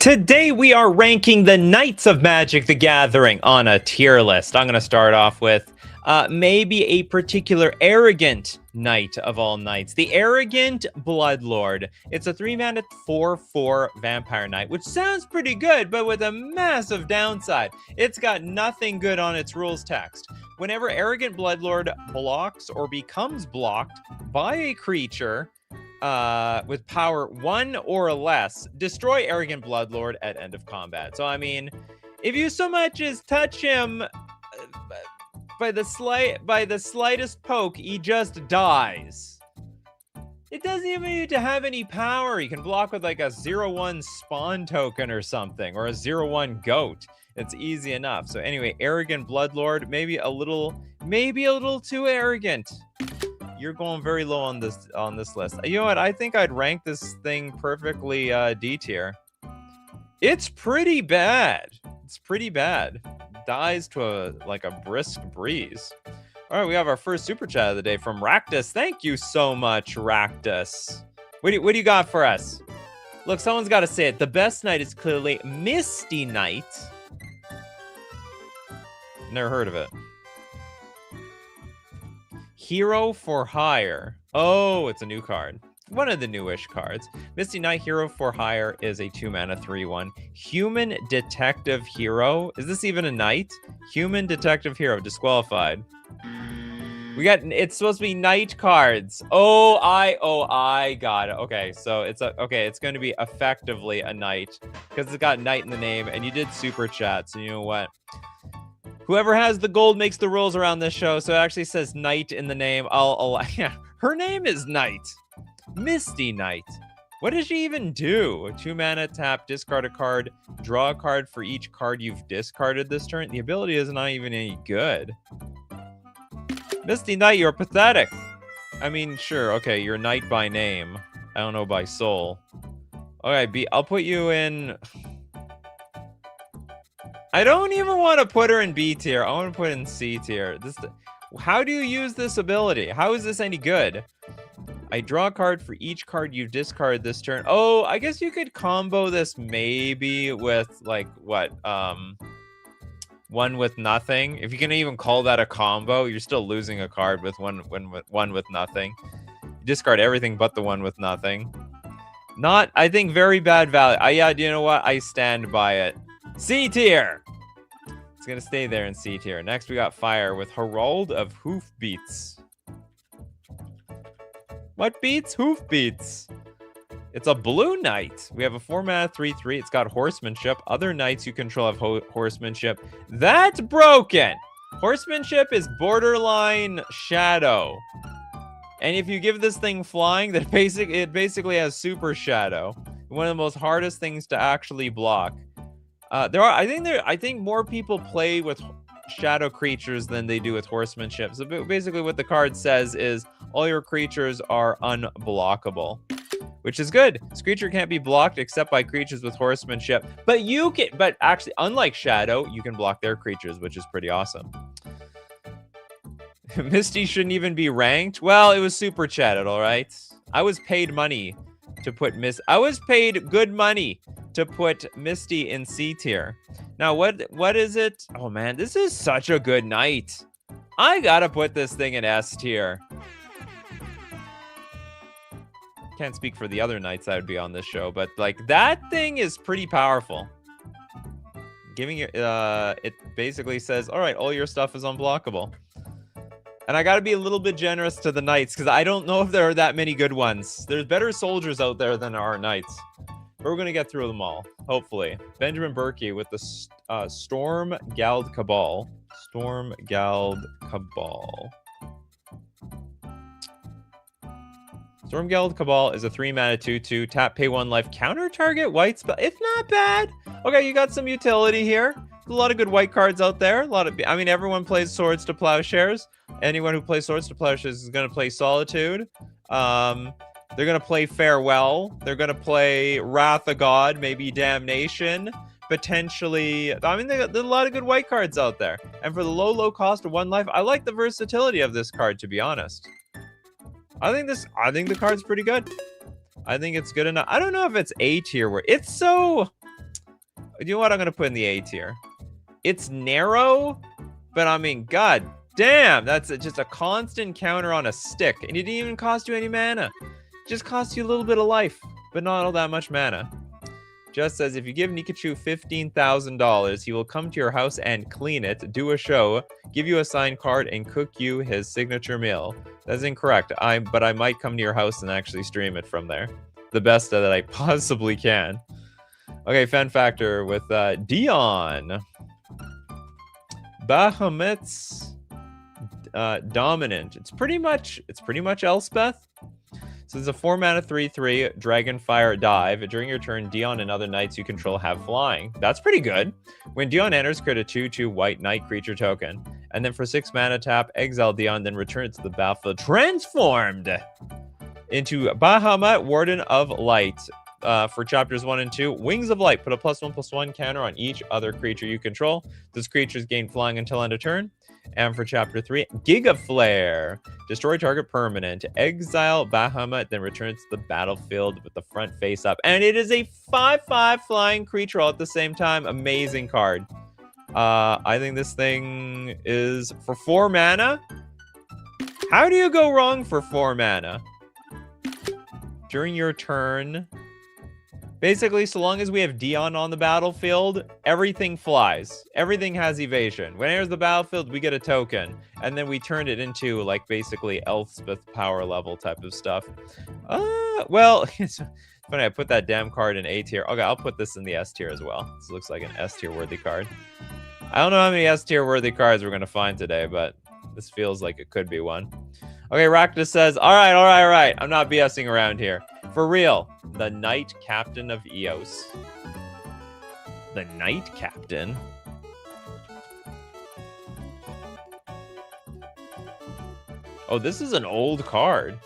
Today we are ranking the Knights of Magic the Gathering on a tier list. I'm going to start off with maybe a particular arrogant knight of all knights. The Arrogant Bloodlord. It's a 3-mana 4/4 vampire knight, which sounds pretty good, but with a massive downside. It's got nothing good on its rules text. Whenever Arrogant Bloodlord blocks or becomes blocked by a creature with power 1 or less, destroy Arrogant Bloodlord at end of combat. So, I mean, if you so much as touch him by the slightest poke, he just dies. It doesn't even need to have any power. You can block with like a 0/1 spawn token or something, or a 0/1 goat. It's easy enough. So anyway, Arrogant Bloodlord, maybe a little too arrogant. You're going very low on this list. You know what? I think I'd rank this thing perfectly D tier. It's pretty bad. It's pretty bad. Dies to a brisk breeze. All right, we have our first super chat of the day from Raktus. Thank you so much, Raktus. What do you got for us? Look, someone's got to say it. The best knight is clearly Misty Knight. Never heard of it. Hero for Hire. Oh, it's a new card. One of the newish cards. Misty Knight Hero for Hire is a 2-mana 3/1 Human Detective Hero. Is this even a knight? Human Detective Hero, disqualified. It's supposed to be knight cards. I got it. Okay, so it's going to be effectively a knight because it's got knight in the name, and you did super chat, so you know what? Whoever has the gold makes the rules around this show, so it actually says Knight in the name. Yeah, her name is Knight. Misty Knight. What does she even do? 2-mana tap, discard a card, draw a card for each card you've discarded this turn. The ability is not even any good. Misty Knight, you're pathetic. I mean, sure, okay, you're Knight by name. I don't know by soul. Okay, I'll put you in... I don't even want to put her in B tier. I want to put in C tier. How do you use this ability? How is this any good? I draw a card for each card you've discarded this turn. Oh, I guess you could combo this maybe with like what? One with nothing. If you can even call that a combo, you're still losing a card with one with nothing. You discard everything but the one with nothing. I think very bad value. Yeah, do you know what? I stand by it. C tier. It's gonna stay there in C tier. Next, we got Fire with Herald of Hoofbeats. What beats? Hoofbeats. It's a blue knight. We have a 4-mana 3/3. It's got horsemanship. Other knights you control have horsemanship. That's broken. Horsemanship is borderline shadow. And if you give this thing flying, it basically has super shadow. One of the most hardest things to actually block. I think more people play with shadow creatures than they do with horsemanship. So basically what the card says is all your creatures are unblockable, which is good. This creature can't be blocked except by creatures with horsemanship, but actually, unlike shadow, you can block their creatures, which is pretty awesome. Misty shouldn't even be ranked. Well, it was super chatted, all right? I was paid money to put good money to put Misty in C tier. Now, what is it? Oh man, this is such a good knight. I gotta put this thing in S tier. Can't speak for the other knights that would be on this show, but like that thing is pretty powerful. Giving it, it basically says, all right, all your stuff is unblockable. And I gotta be a little bit generous to the knights because I don't know if there are that many good ones. There's better soldiers out there than there are knights. But we're going to get through them all, hopefully. Benjamin Berkey with the Stormgald Cabal. Stormgald Cabal. Stormgald Cabal is a 3-mana 2/2. Tap, pay 1 life. Counter target white spell. It's not bad. Okay, you got some utility here. There's a lot of good white cards out there. Everyone plays Swords to Plowshares. Anyone who plays Swords to Plowshares is going to play Solitude. They're going to play Farewell. They're going to play Wrath of God, maybe Damnation, potentially. There's a lot of good white cards out there. And for the low cost of 1 life, I like the versatility of this card, to be honest. I think the card's pretty good. I think it's good enough. I don't know if it's A tier where it's so... You know what? I'm going to put in the A tier. It's narrow, but I mean, god damn, that's just a constant counter on a stick. And it didn't even cost you any mana. It just cost you a little bit of life, but not all that much mana. Just says, if you give Nikachu $15,000, he will come to your house and clean it, do a show, give you a signed card, and cook you his signature meal. That's incorrect. But I might come to your house and actually stream it from there. The best that I possibly can. Okay, fan factor with Dion. Bahamut's dominant. It's pretty much Elspeth. So it's a 4-mana 3/3 Dragonfire dive. During your turn, Dion and other knights you control have flying. That's pretty good. When Dion enters, create a 2/2 white knight creature token. And then for 6 mana, tap, exile Dion, then return it to the battlefield transformed into Bahamut, Warden of Light. For chapters 1 and 2, Wings of Light. Put a +1/+1 counter on each other creature you control. Those creatures gain flying until end of turn. And for chapter 3, Giga Flare. Destroy target permanent. Exile Bahamut, then return it to the battlefield with the front face up. And it is a 5/5 flying creature all at the same time. Amazing card. I think this thing is for 4 mana. How do you go wrong for 4 mana? During your turn, basically, so long as we have Dion on the battlefield, everything flies. Everything has evasion. When it enters the battlefield, we get a token. And then we turn it into, like, basically Elspeth power level type of stuff. Well, it's funny, I put that damn card in A tier. Okay, I'll put this in the S tier as well. This looks like an S tier worthy card. I don't know how many S tier worthy cards we're going to find today, but this feels like it could be one. Okay, Rakta says, all right. I'm not BSing around here. For real, the Knight Captain of Eos. The Knight Captain? Oh, this is an old card.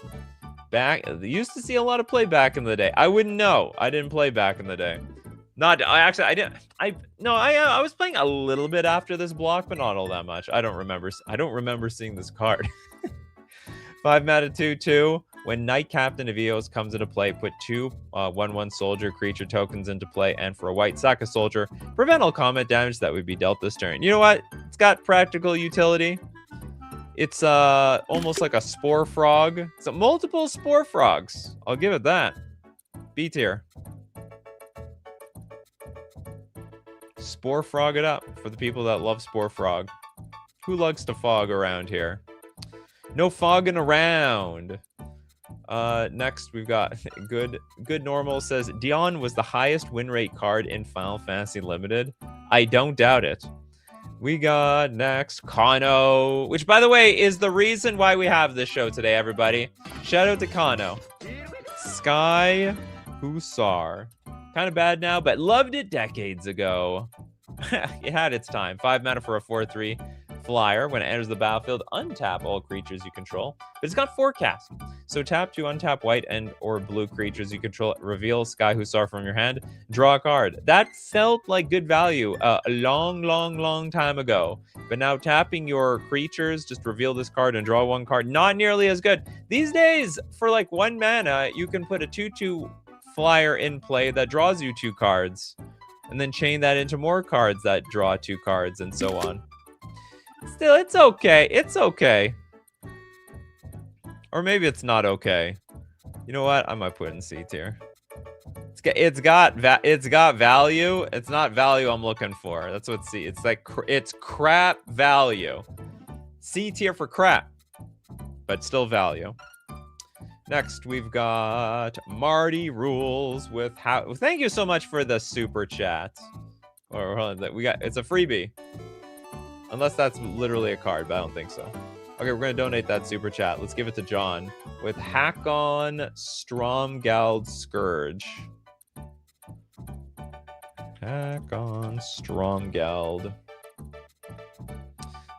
Used to see a lot of play back in the day. I wouldn't know. I didn't play back in the day. I was playing a little bit after this block, but not all that much. I don't remember seeing this card. 5 mana 2/2. When Knight Captain of Eos comes into play, put 2 1/1 soldier creature tokens into play, and for a white, sack a soldier. Prevent all combat damage that would be dealt this turn. You know what? It's got practical utility. It's almost like a spore frog. It's multiple spore frogs. I'll give it that. B tier. Spore frog it up for the people that love spore frog. Who likes to fog around here? No fogging around. Next we've got good normal says Dion was the highest win rate card in Final Fantasy Limited. I don't doubt it. We got next Kano, which by the way is the reason why we have this show today, everybody. Shout out to Kano. Sky Hussar. Kind of bad now, but loved it decades ago. It had its time. 5 mana for a 4/3 flyer. When it enters the battlefield, untap all creatures you control. But it's got 4 cast. So tap to untap white and or blue creatures you control. Reveal Sky Hussar from your hand. Draw a card. That felt like good value a long time ago. But now tapping your creatures, just reveal this card and draw 1 card. Not nearly as good. These days, for like 1 mana, you can put a 2/2 flyer in play that draws you 2 cards. And then chain that into more cards that draw 2 cards and so on. Still, it's okay. It's okay. Or maybe it's not okay. You know what? I might put it in C tier. It's got value. It's not value I'm looking for. That's what C. It's like it's crap value. C tier for crap, but still value. Next, we've got Marty Rules with how. Thank you so much for the super chat. Or it's a freebie. Unless that's literally a card, but I don't think so. Okay, we're going to donate that super chat. Let's give it to John with Hakon Stromgald Scourge. Hakon Stromgald.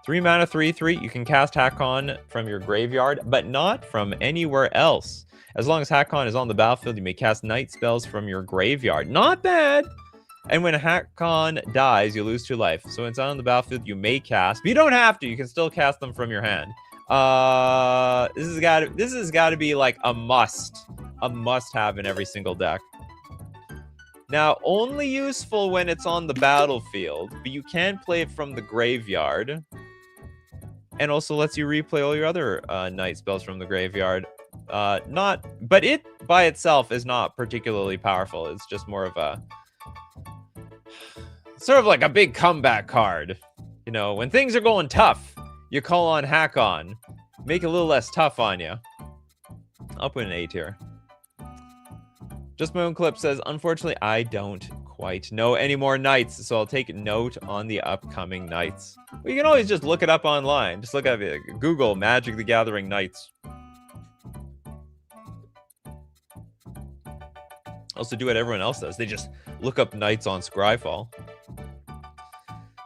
3 mana 3/3. You can cast Hakon from your graveyard, but not from anywhere else. As long as Hakon is on the battlefield, you may cast night spells from your graveyard. Not bad. And when Hakon dies, you lose 2 life. So when it's on the battlefield, you may cast, but you don't have to. You can still cast them from your hand. This has got to be like a must have in every single deck. Now, only useful when it's on the battlefield, but you can play it from the graveyard. And also lets you replay all your other night spells from the graveyard. But it by itself is not particularly powerful. It's just more of a sort of like a big comeback card. You know, when things are going tough, you call on Hack-On. Make it a little less tough on you. I'll put an A tier. Just My Own Clip says, unfortunately, I don't quite know any more nights, so I'll take note on the upcoming nights. Well, you can always just look it up online. Just look at it. Google Magic the Gathering nights. Also do what everyone else does. They just look up nights on Scryfall.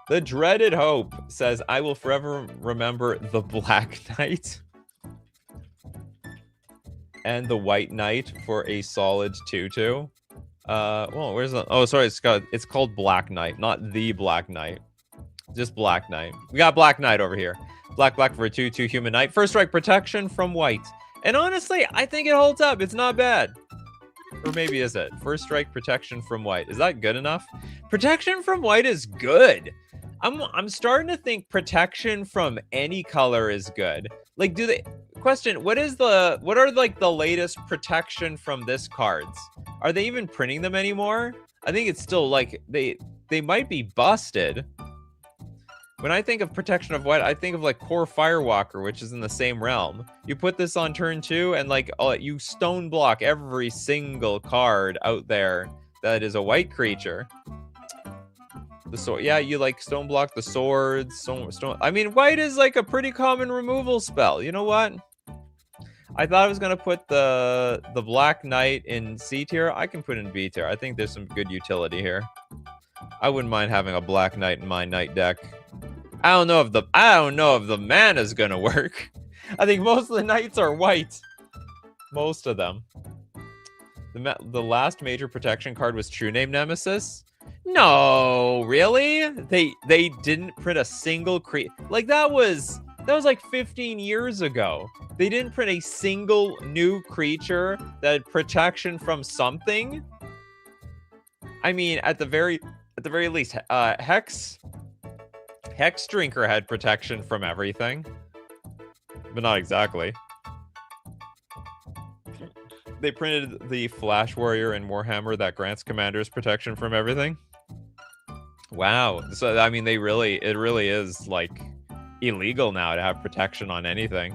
The Dreaded Hope says, I will forever remember the Black Knight and the White Knight for a solid 2/2. Well, where's the... Oh, sorry, it's called Black Knight, not the Black Knight. Just Black Knight. We got Black Knight over here. Black for a 2/2 human knight. First strike protection from white. And honestly, I think it holds up. It's not bad. Or maybe is it? First strike protection from white. Is that good enough? Protection from white is good. I'm starting to think protection from any color is good. Like, do they... Question, what are like the latest protection from this cards? Are they even printing them anymore? I think it's still like they might be busted. When I think of protection of white, I think of like Core Firewalker, which is in the same realm. You put this on turn 2 and like you stone block every single card out there that is a white creature. The sword, yeah, you like stone block the swords, stone. I mean, white is like a pretty common removal spell. You know what? I thought I was gonna put the Black Knight in C tier. I can put it in B tier. I think there's some good utility here. I wouldn't mind having a Black Knight in my night deck. I don't know if the mana's gonna work. I think most of the knights are white. Most of them. The last major protection card was True Name Nemesis. No, really? They didn't print a single like that was like 15 years ago. They didn't print a single new creature that had protection from something. I mean, at the very least, Hex Drinker had protection from everything, but not exactly. They printed the Flash Warrior in Warhammer that grants commanders protection from everything. Wow. So I mean, it really is like illegal now to have protection on anything.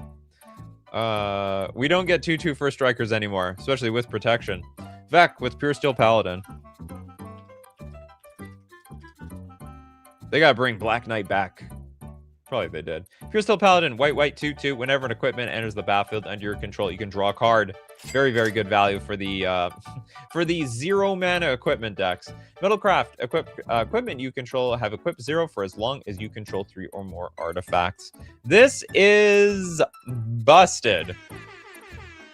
We don't get 2/2 first strikers anymore, especially with protection. Vec with Pure Steel Paladin. They gotta bring Black Knight back. Probably they did. Pure Steel Paladin, white 2/2. Whenever an equipment enters the battlefield under your control, you can draw a card. Very, very good value for the 0 mana equipment decks. Metalcraft equipment you control have equip 0 for as long as you control 3 or more artifacts. This is busted.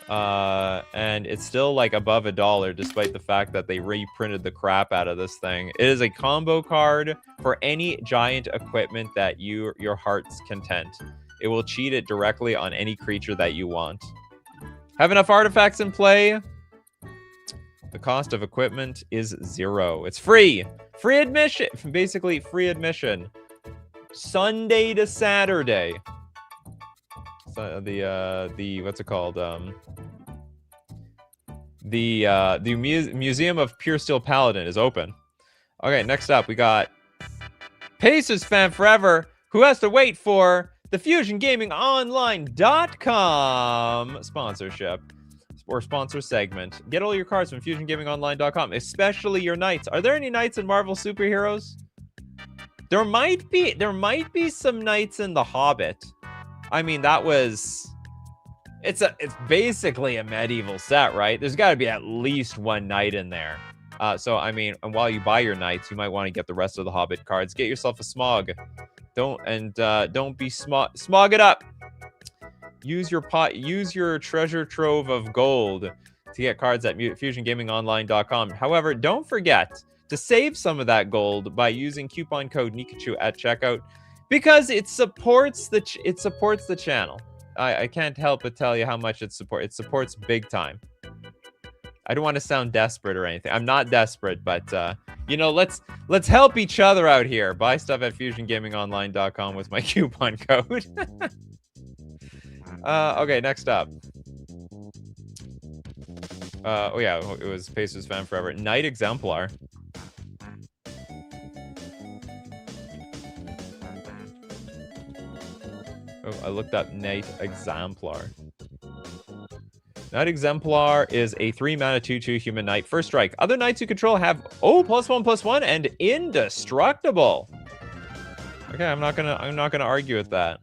And it's still like above $1 despite the fact that they reprinted the crap out of this thing. It is a combo card for any giant equipment that your heart's content. It will cheat it directly on any creature that you want. Have enough artifacts in play? The cost of equipment is 0. It's free. Free admission. Basically free admission. Sunday to Saturday. So the what's it called? The Museum of Pure Steel Paladin is open. Okay, next up we got Pacers fan forever who has to wait for the FusionGamingOnline.com sponsorship or sponsor segment. Get all your cards from FusionGamingOnline.com, especially your knights. Are there any knights in Marvel superheroes? There might be some knights in The Hobbit. I mean, it's basically a medieval set, right? There's got to be at least one knight in there. So I mean, and while you buy your knights, you might want to get the rest of the Hobbit cards. Get yourself a smog. Don't be smog it up. Use your treasure trove of gold to get cards at FusionGamingOnline.com. However, don't forget to save some of that gold by using coupon code Nikachu at checkout, because it supports the channel. I can't help but tell you how much it supports big time. I don't want to sound desperate or anything. I'm not desperate, but you know, let's help each other out here. Buy stuff at fusiongamingonline.com with my coupon code. Okay, next up. Oh yeah, it was Pacers fan forever. Knight Exemplar. Oh, I looked up Knight Exemplar. Knight Exemplar is a 3-mana 2/2 human knight. First strike. Other knights you control have +1/+1 and indestructible. Okay, I'm not gonna argue with that.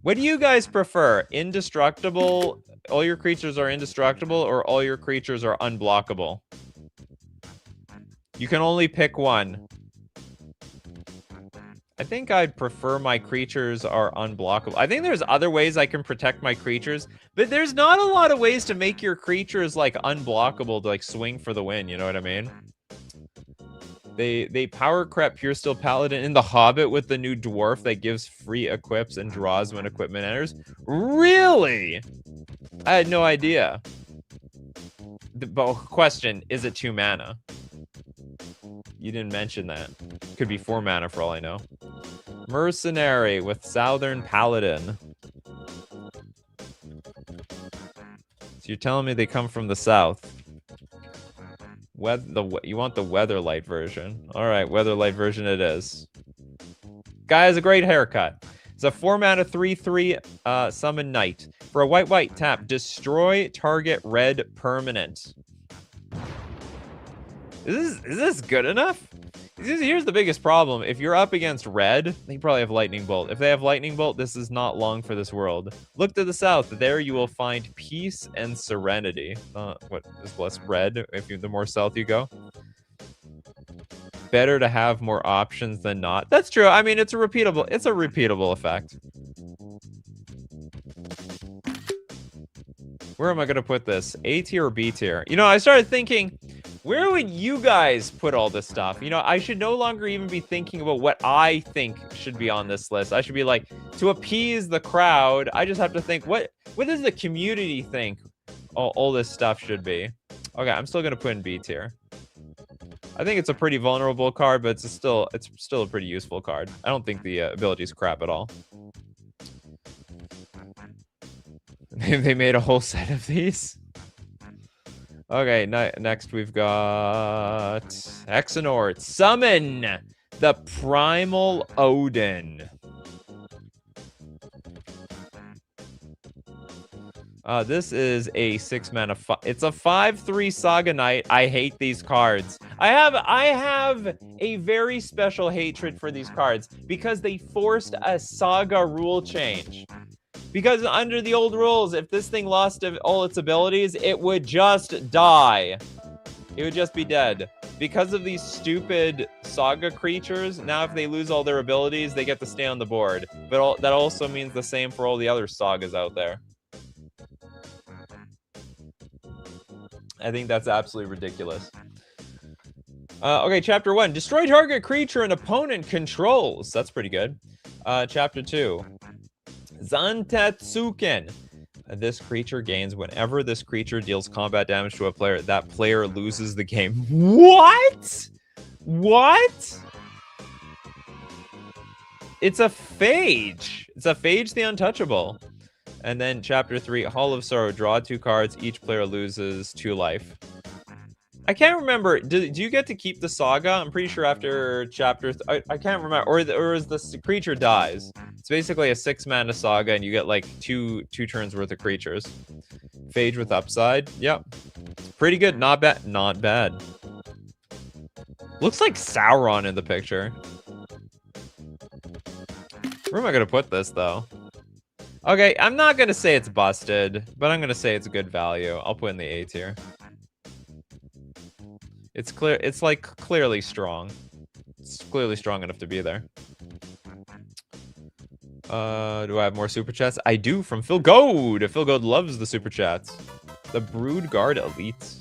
What do you guys prefer? Indestructible? All your creatures are indestructible, or all your creatures are unblockable? You can only pick one. I think I'd prefer my creatures are unblockable. I think there's other ways I can protect my creatures, but there's not a lot of ways to make your creatures like unblockable to like swing for the win, you know what I mean? They power crep Pure Steel Paladin in the Hobbit with the new dwarf that gives free equips and draws when equipment enters. Really? I had no idea. But question, is it 2 mana? You didn't mention that. Could be 4 mana for all I know. Mercenary with Southern Paladin. So you're telling me they come from the south. You want the Weatherlight version. All right, Weatherlight version it is. Guy has a great haircut. It's a 4 mana 3/3 summon knight. For a white tap, destroy target red permanent. Is this good enough? Here's the biggest problem. If you're up against red, they probably have Lightning Bolt. If they have Lightning Bolt, this is not long for this world. Look to the south. There you will find peace and serenity. What is less red the more south you go? Better to have more options than not. That's true. I mean, it's a repeatable effect. Where am I going to put this? A tier or B tier? You know, I started thinking, where would you guys put all this stuff? You know, I should no longer even be thinking about what I think should be on this list. I should be like, to appease the crowd, I just have to think, what does the community think all this stuff should be? Okay, I'm still going to put in B tier. I think it's a pretty vulnerable card, but it's still a pretty useful card. I don't think the ability is crap at all. They made a whole set of these. Okay, next we've got Exonort. Summon the Primal Odin. This is a 6 mana. It's a 5/3 Saga Knight. I hate these cards. I have a very special hatred for these cards because they forced a Saga rule change. Because under the old rules, if this thing lost all its abilities, it would just die. It would just be dead. Because of these stupid Saga creatures, now if they lose all their abilities, they get to stay on the board. But that also means the same for all the other Sagas out there. I think that's absolutely ridiculous. Okay, Chapter 1. Destroy target creature an opponent controls. That's pretty good. Chapter 2. Zantetsuken. This creature gains whenever this creature deals combat damage to a player, that player loses the game. What? What? It's a Phage. It's a Phage the Untouchable. And then Chapter 3, Hall of Sorrow. Draw 2 cards. Each player loses 2 life. I can't remember. Do you get to keep the Saga? I'm pretty sure after Chapter... I can't remember. Or is the creature dies. It's basically a 6 mana Saga, and you get like two turns worth of creatures. Phage with upside. Yep. Pretty good. Not bad. Not bad. Looks like Sauron in the picture. Where am I going to put this, though? Okay, I'm not going to say it's busted, but I'm going to say it's good value. I'll put in the A tier. It's clear. It's like clearly strong. It's clearly strong enough to be there. Do I have more super chats? I do, from Phil Goad. Phil Goad loves the super chats. The Brood Guard Elite.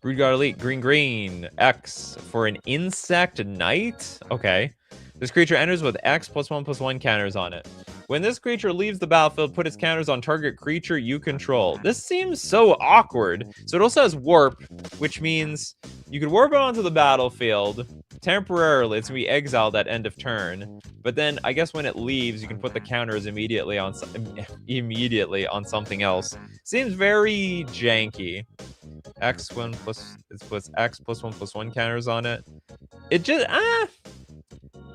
Brood Guard Elite, green, X for an Insect Knight. Okay. This creature enters with X +1/+1 counters on it. When this creature leaves the battlefield, put its counters on target creature you control. This seems so awkward. So it also has warp, which means you could warp it onto the battlefield temporarily. It's going to be exiled at end of turn. But then I guess when it leaves, you can put the counters immediately on something else. Seems very janky. X1 plus, it puts X plus 1/+1 counters on it. It just,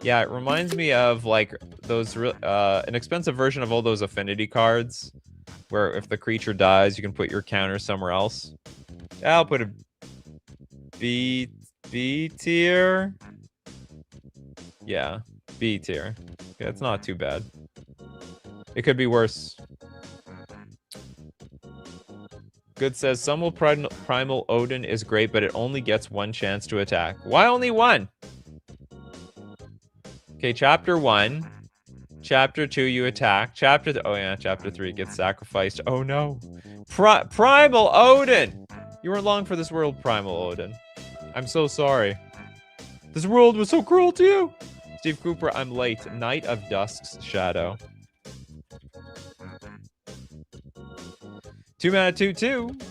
yeah, it reminds me of like those an expensive version of all those affinity cards, where if the creature dies, you can put your counter somewhere else. I'll put a B tier. Yeah, B tier. Yeah, it's not too bad. It could be worse. Good says Summel Primal Odin is great, but it only gets one chance to attack. Why only one? Okay, chapter 1. Chapter 2, you attack. Oh yeah, chapter 3 gets sacrificed. Oh no. Primal Odin! You weren't long for this world, Primal Odin. I'm so sorry. This world was so cruel to you! Steve Cooper, I'm late. Night of Dusk's Shadow. 2 mana 2/2.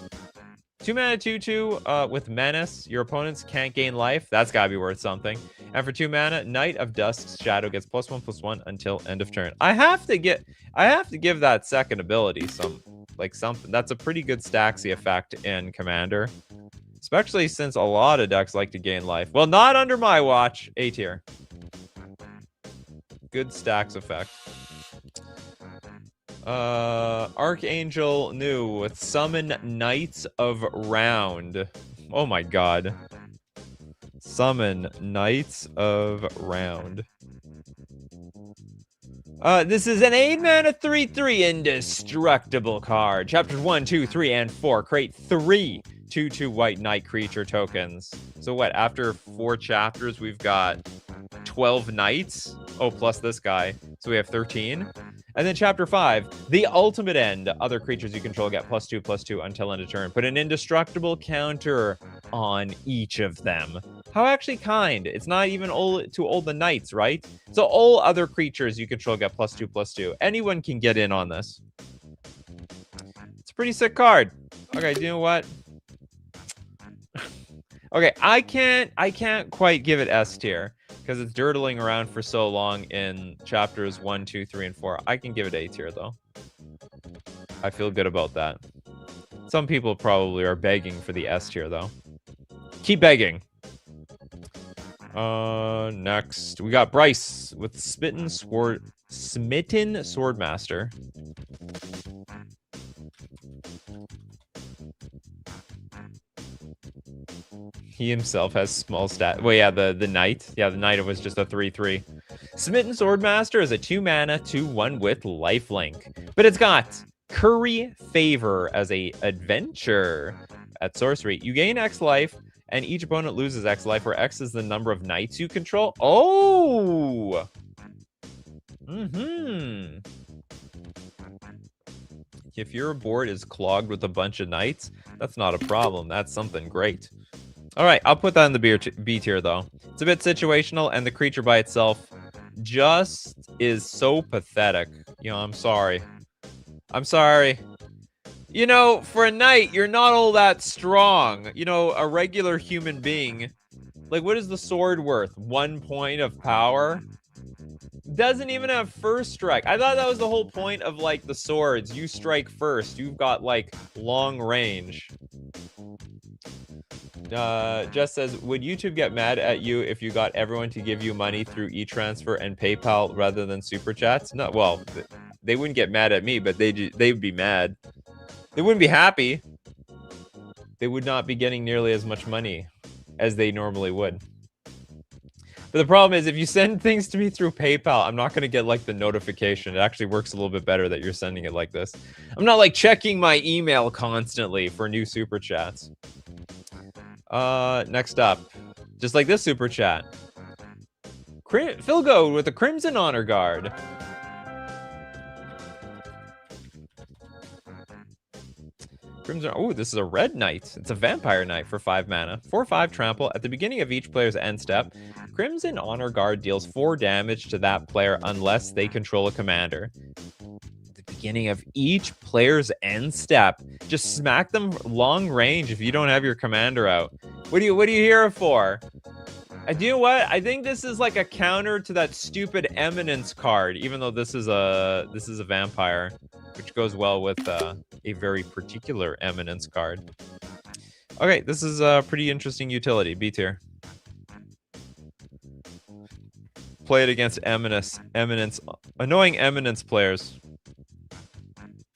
2 mana 2/2 with Menace. Your opponents can't gain life. That's gotta be worth something. And for 2 mana, Night of Dusk's Shadow gets +1/+1 until end of turn. I have to give that second ability something. That's a pretty good Staxy effect in Commander. Especially since a lot of decks like to gain life. Well, not under my watch. A tier. Good stacks effect. Archangel New with Summon Knights of Round. Oh my god. Summon Knights of Round. This is an 8 mana 3/3 indestructible card. Chapters 1, 2, 3, and 4 create 3 2/2 white knight creature tokens. So what, after 4 chapters, we've got 12 knights? Oh, plus this guy. So we have 13. And then chapter 5, the ultimate end. Other creatures you control get +2/+2 until end of turn. Put an indestructible counter on each of them. How actually kind. It's not even too old the knights, right? So all other creatures you control get +2/+2. Anyone can get in on this. It's a pretty sick card. Okay, you know what? Okay, I can't quite give it S tier because it's dirtling around for so long in chapters 1, 2, 3, and 4. I can give it A tier though. I feel good about that. Some people probably are begging for the S tier though. Keep begging. Next we got Bryce with Smitten Swordmaster. He himself has small stat. Well, yeah, the knight. Yeah, the knight was just a 3/3. Smitten Swordmaster is a 2 mana 2/1 with lifelink, but it's got Curry Favor as a adventure. At sorcery, you gain X life, and each opponent loses X life, where X is the number of knights you control. Oh. If your board is clogged with a bunch of knights, that's not a problem. That's something great. All right, I'll put that in the B tier, though. It's a bit situational, and the creature by itself just is so pathetic. You know, I'm sorry. I'm sorry. You know, for a knight, you're not all that strong. You know, a regular human being. Like, what is the sword worth? 1 point of power? Doesn't even have first strike. I thought that was the whole point of, like, the swords. You strike first. You've got, like, long range. Just says, would YouTube get mad at you if you got everyone to give you money through e-transfer and PayPal rather than super chats? No, well, they wouldn't get mad at me, but they'd be mad. They wouldn't be happy. They would not be getting nearly as much money as they normally would. But the problem is, if you send things to me through PayPal, I'm not going to get, like, the notification. It actually works a little bit better that you're sending it like this. I'm not, like, checking my email constantly for new super chats. Next up, just like this super chat, Philgo with the Crimson Honor Guard. Crimson. Oh, this is a red knight. It's a vampire knight for 5 mana. 4/5 trample. At the beginning of each player's end step, Crimson Honor Guard deals 4 damage to that player unless they control a commander. At the beginning of each player's end step, just smack them long range if you don't have your commander out. What are you here for? Do you know what? I think this is like a counter to that stupid Eminence card, even though this is a vampire, which goes well with a very particular Eminence card. Okay, this is a pretty interesting utility. B tier. Play it against Eminence. Annoying Eminence players.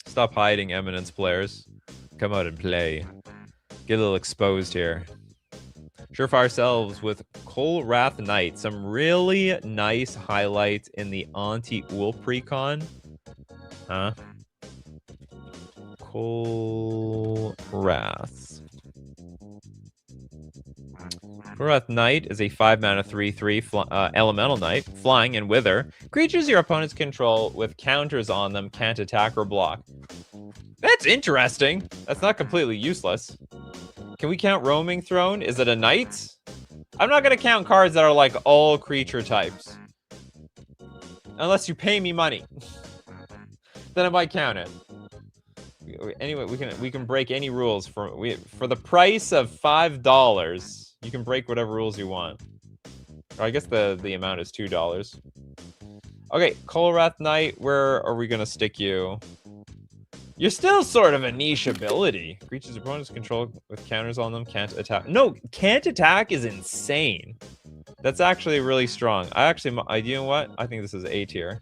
Stop hiding, Eminence players. Come out and play. Get a little exposed here. Surefire Selves with Kolrath Knight. Some really nice highlights in the anti-Ul precon. Huh? Kolrath. Kolrath Knight is a 5-mana 3/3 elemental knight, flying and wither. Creatures your opponents control with counters on them can't attack or block. That's interesting. That's not completely useless. Can we count Roaming Throne? Is it a knight? I'm not going to count cards that are like all creature types. Unless you pay me money. Then I might count it. Anyway, we can break any rules for the price of $5. You can break whatever rules you want. Or I guess the amount is $2. Okay, Kolrath Knight, where are we going to stick you? You're still sort of a niche ability. Creatures opponents control with counters on them can't attack. No, can't attack is insane. That's actually really strong. You know what? I think this is A tier.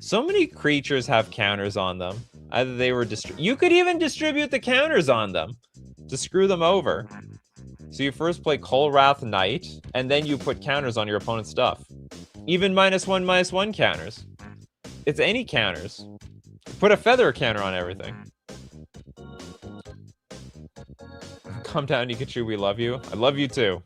So many creatures have counters on them. Either they were you could even distribute the counters on them to screw them over. So you first play Kolrath Knight, and then you put counters on your opponent's stuff. Even -1/-1 counters. It's any counters. Put a feather counter on everything. Calm down, Nikachu. We love you. I love you too.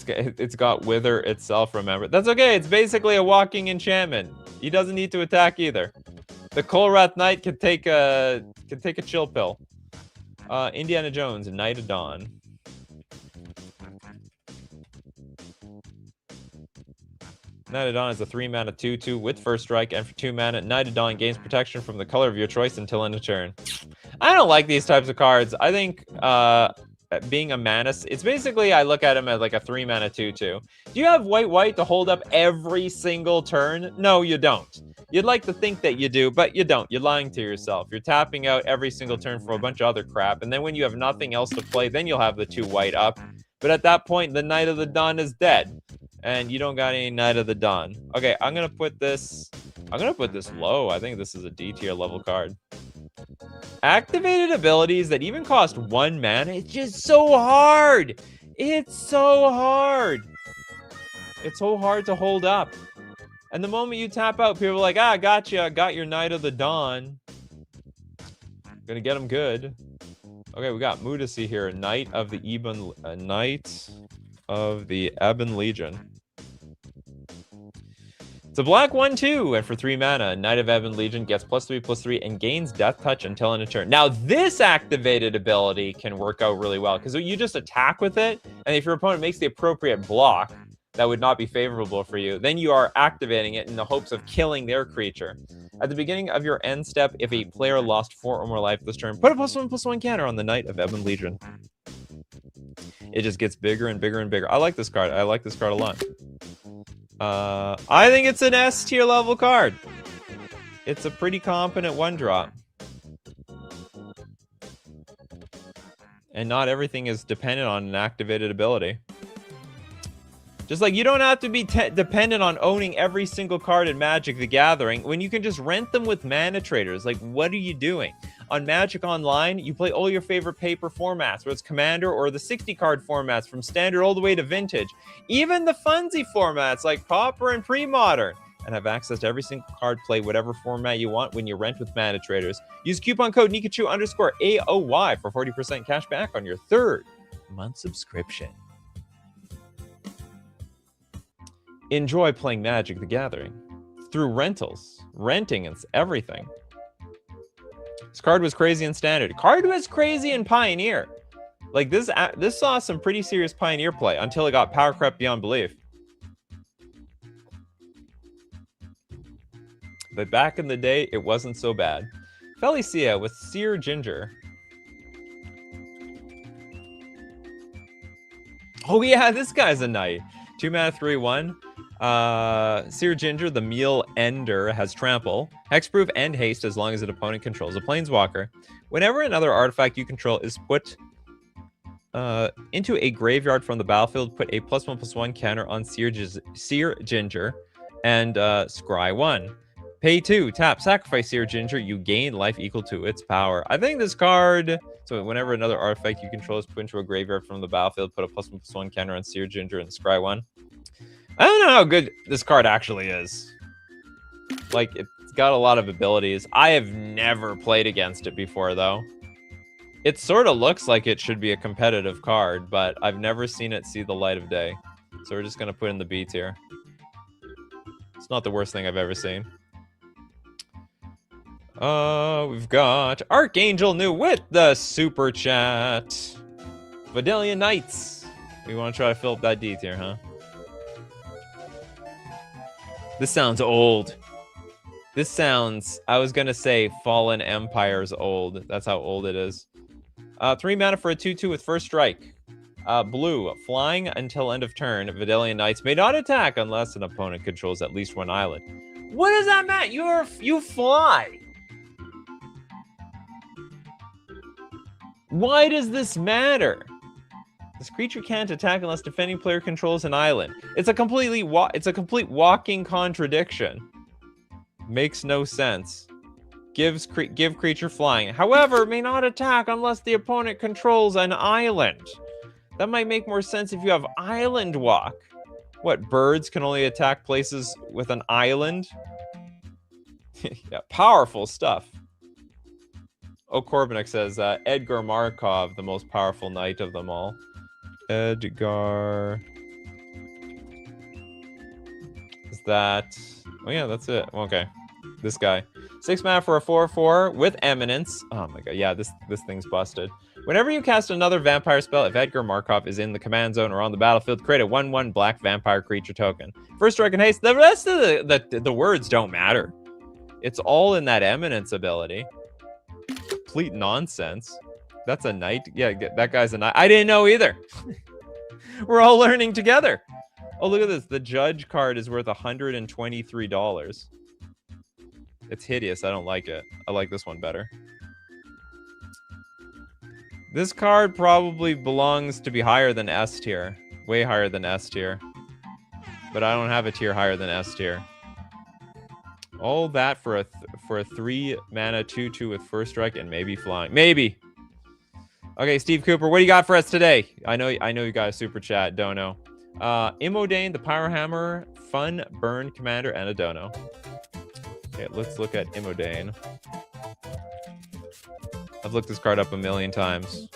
It's got Wither itself, remember. That's okay. It's basically a walking enchantment. He doesn't need to attack either. The Kolrath Knight can take a chill pill. Indiana Jones, Knight of Dawn. Knight of Dawn is a 3-mana 2/2 with first strike, and for 2 mana, Knight of Dawn gains protection from the color of your choice until end of turn. I don't like these types of cards. I think being a mana, it's basically, I look at them as like a 3-mana 2/2. Do you have white to hold up every single turn? No, you don't. You'd like to think that you do, but you don't. You're lying to yourself. You're tapping out every single turn for a bunch of other crap, and then when you have nothing else to play, then you'll have the 2 white up. But at that point, the Knight of the Dawn is dead. And you don't got any Knight of the Dawn. Okay, I'm gonna put this low. I think this is a D tier level card. Activated abilities that even cost 1 mana. It's just so hard. It's so hard. It's so hard to hold up. And the moment you tap out, people are like, gotcha. Got your Knight of the Dawn. Gonna get them good. Okay, we got Mudacy here. Knight of the Ebon Legion. It's a black 1/2, and for 3 mana, Knight of Ebon Legion gets +3/+3 and gains Death Touch until end of turn. Now, this activated ability can work out really well, because you just attack with it, and if your opponent makes the appropriate block that would not be favorable for you, then you are activating it in the hopes of killing their creature. At the beginning of your end step, if a player lost 4 or more life this turn, put a +1/+1 counter on the Knight of Ebon Legion. It just gets bigger and bigger and bigger. I like this card. I like this card a lot. I think it's an S tier level card. It's a pretty competent 1-drop. And not everything is dependent on an activated ability. Just like you don't have to be dependent on owning every single card in Magic the Gathering when you can just rent them with mana traders. Like, what are you doing? On Magic Online, you play all your favorite paper formats, whether it's Commander or the 60-card formats from Standard all the way to Vintage. Even the funsy formats like Pauper and Pre-Modern. And have access to every single card, play whatever format you want when you rent with mana traders. Use coupon code Nikachu_AOY for 40% cash back on your 3rd month subscription. Enjoy playing Magic the Gathering through rentals. Renting is everything. This card was crazy in Standard. Card was crazy in Pioneer. Like, this saw some pretty serious Pioneer play until it got power crept beyond belief. But back in the day, it wasn't so bad. Felicia with Sear Ginger. Oh yeah, this guy's a knight. 2 mana, 3/1. Sear Ginger, the meal ender, has trample, hexproof, and haste as long as an opponent controls a planeswalker. Whenever another artifact you control is put into a graveyard from the battlefield, put a +1/+1 counter on Sear Ginger and scry 1. Pay 2, tap, sacrifice Sear Ginger, you gain life equal to its power. I think this card, so whenever another artifact you control is put into a graveyard from the battlefield, put a +1/+1 counter on Sear Ginger and scry 1. I don't know how good this card actually is. Like, it's got a lot of abilities. I have never played against it before, though. It sort of looks like it should be a competitive card, but I've never seen it see the light of day. So we're just going to put in the B tier. It's not the worst thing I've ever seen. We've got Archangel New with the super chat. Vidalian Knights. We want to try to fill up that D tier, huh? This sounds old. This sounds, I was going to say Fallen Empire's old. That's how old it is. 3 mana for a 2/2 with first strike. Blue, flying until end of turn. Vidalian Knights may not attack unless an opponent controls at least one island. What does that mean? You fly. Why does this matter? This creature can't attack unless defending player controls an island. It's a complete walking contradiction. Makes no sense. Give creature flying. However, may not attack unless the opponent controls an island. That might make more sense if you have island walk. What, birds can only attack places with an island? Yeah, powerful stuff. Oh, Korbanek says, Edgar Markov, the most powerful knight of them all. Edgar. Is that... Oh, yeah, that's it. Okay. This guy. 6 mana for a 4/4 with Eminence. Oh, my God. Yeah, this thing's busted. Whenever you cast another vampire spell, if Edgar Markov is in the command zone or on the battlefield, create a 1/1 black vampire creature token. First strike and haste. The rest of the words don't matter. It's all in that Eminence ability. Complete nonsense. That's a knight. Yeah, that guy's a knight. I didn't know either. We're all learning together. Oh, look at this. The Judge card is worth $123. It's hideous. I don't like it. I like this one better. This card probably belongs to be higher than S tier. Way higher than S tier. But I don't have a tier higher than S tier. All that for a 3 mana 2/2 with first strike and maybe flying. Maybe. Okay, Steve Cooper, what do you got for us today? I know you got a super chat. Dono. Imodane, the Power Hammer, Fun Burn Commander, and a Dono. Okay, let's look at Imodane. I've looked this card up a million times.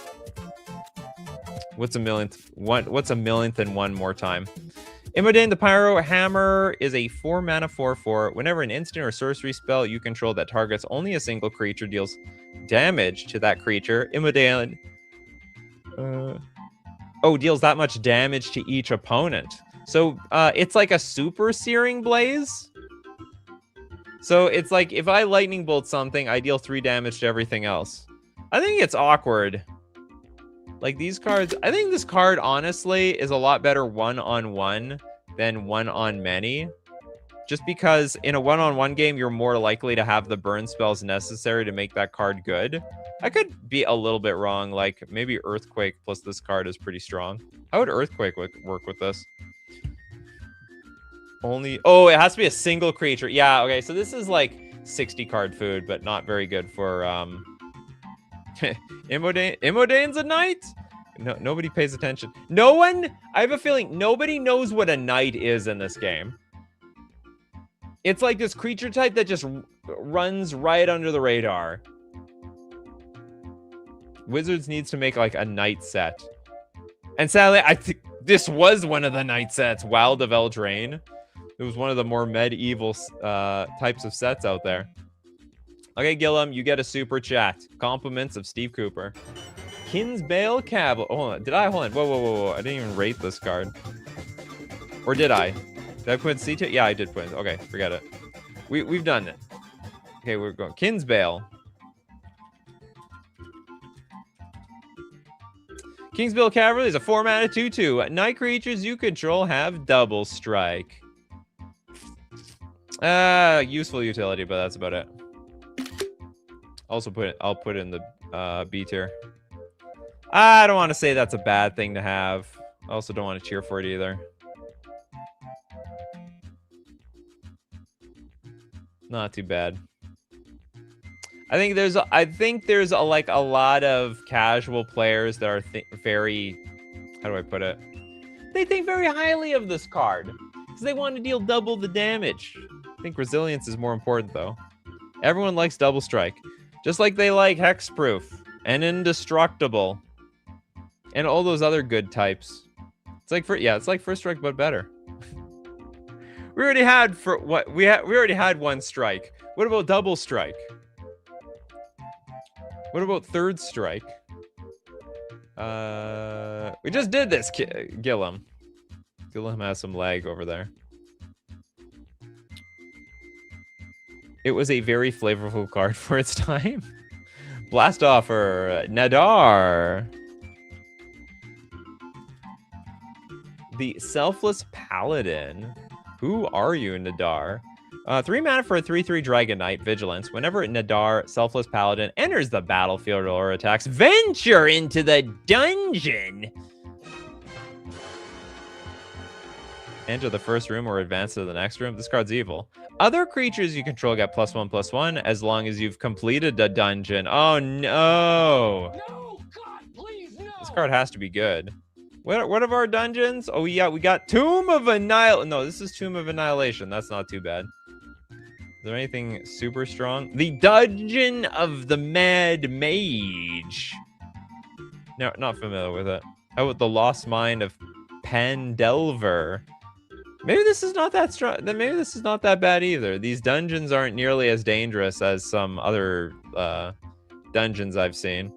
What's a millionth? What's a millionth and one more time? Imodane, the Pyro Hammer, is a 4 mana 4/4. Whenever an instant or sorcery spell you control that targets only a single creature deals damage to that creature, Imodane deals that much damage to each opponent. So it's like a super Searing Blaze. So it's like if I lightning bolt something, I deal 3 damage to everything else. I think it's awkward. Like these cards, I think this card honestly is a lot better one-on-one than one-on-many. Just because in a one-on-one game, you're more likely to have the burn spells necessary to make that card good. I could be a little bit wrong, like maybe Earthquake plus this card is pretty strong. How would Earthquake work with this? Oh, it has to be a single creature. Yeah, okay, so this is like 60 card food, but not very good for Imodane's a knight? No, nobody pays attention. I have a feeling nobody knows what a knight is in this game. It's like this creature type that just runs right under the radar. Wizards needs to make like a knight set. And sadly, I think this was one of the knight sets, Wild of Eldraine. It was one of the more medieval types of sets out there. Okay, Gillum, you get a super chat. Compliments of Steve Cooper. Kinsbale Cavalier. Hold on. Did I? Hold on. Whoa. I didn't even rate this card. Or did I? Did I put C2? Yeah, I did put. Okay, forget it. We've done it. Okay, we're going. Kinsbale. Kingsbale Cavalier is a 4-mana 2/2. Night creatures you control have double strike. Useful utility, but that's about it. Also I'll put it in the B tier. I don't want to say that's a bad thing to have. I also don't want to cheer for it either. Not too bad. I think there's a lot of casual players that are very, how do I put it? They think very highly of this card because they want to deal double the damage. I think resilience is more important though. Everyone likes double strike, just like they like hexproof and indestructible and all those other good types. It's like first strike but better. We already had we already had one strike. What about double strike? What about third strike? We just did this, Gillum. Gillum has some lag over there. It was a very flavorful card for its time. Blast offer, Nadar. The Selfless Paladin. Who are you, Nadar? 3 mana for a 3/3 Dragon Knight, Vigilance. Whenever Nadar, Selfless Paladin, enters the battlefield or attacks, venture into the dungeon. Enter the first room or advance to the next room. This card's evil. Other creatures you control get +1/+1 as long as you've completed the dungeon. Oh no! No, God, please, no! This card has to be good. What of our dungeons? Oh yeah, we got Tomb of Annihilation. No, this is Tomb of Annihilation. That's not too bad. Is there anything super strong? The Dungeon of the Mad Mage. No, not familiar with it. How about the Lost Mine of Pandelver? Maybe this is not that strong. Maybe this is not that bad either. These dungeons aren't nearly as dangerous as some other dungeons I've seen.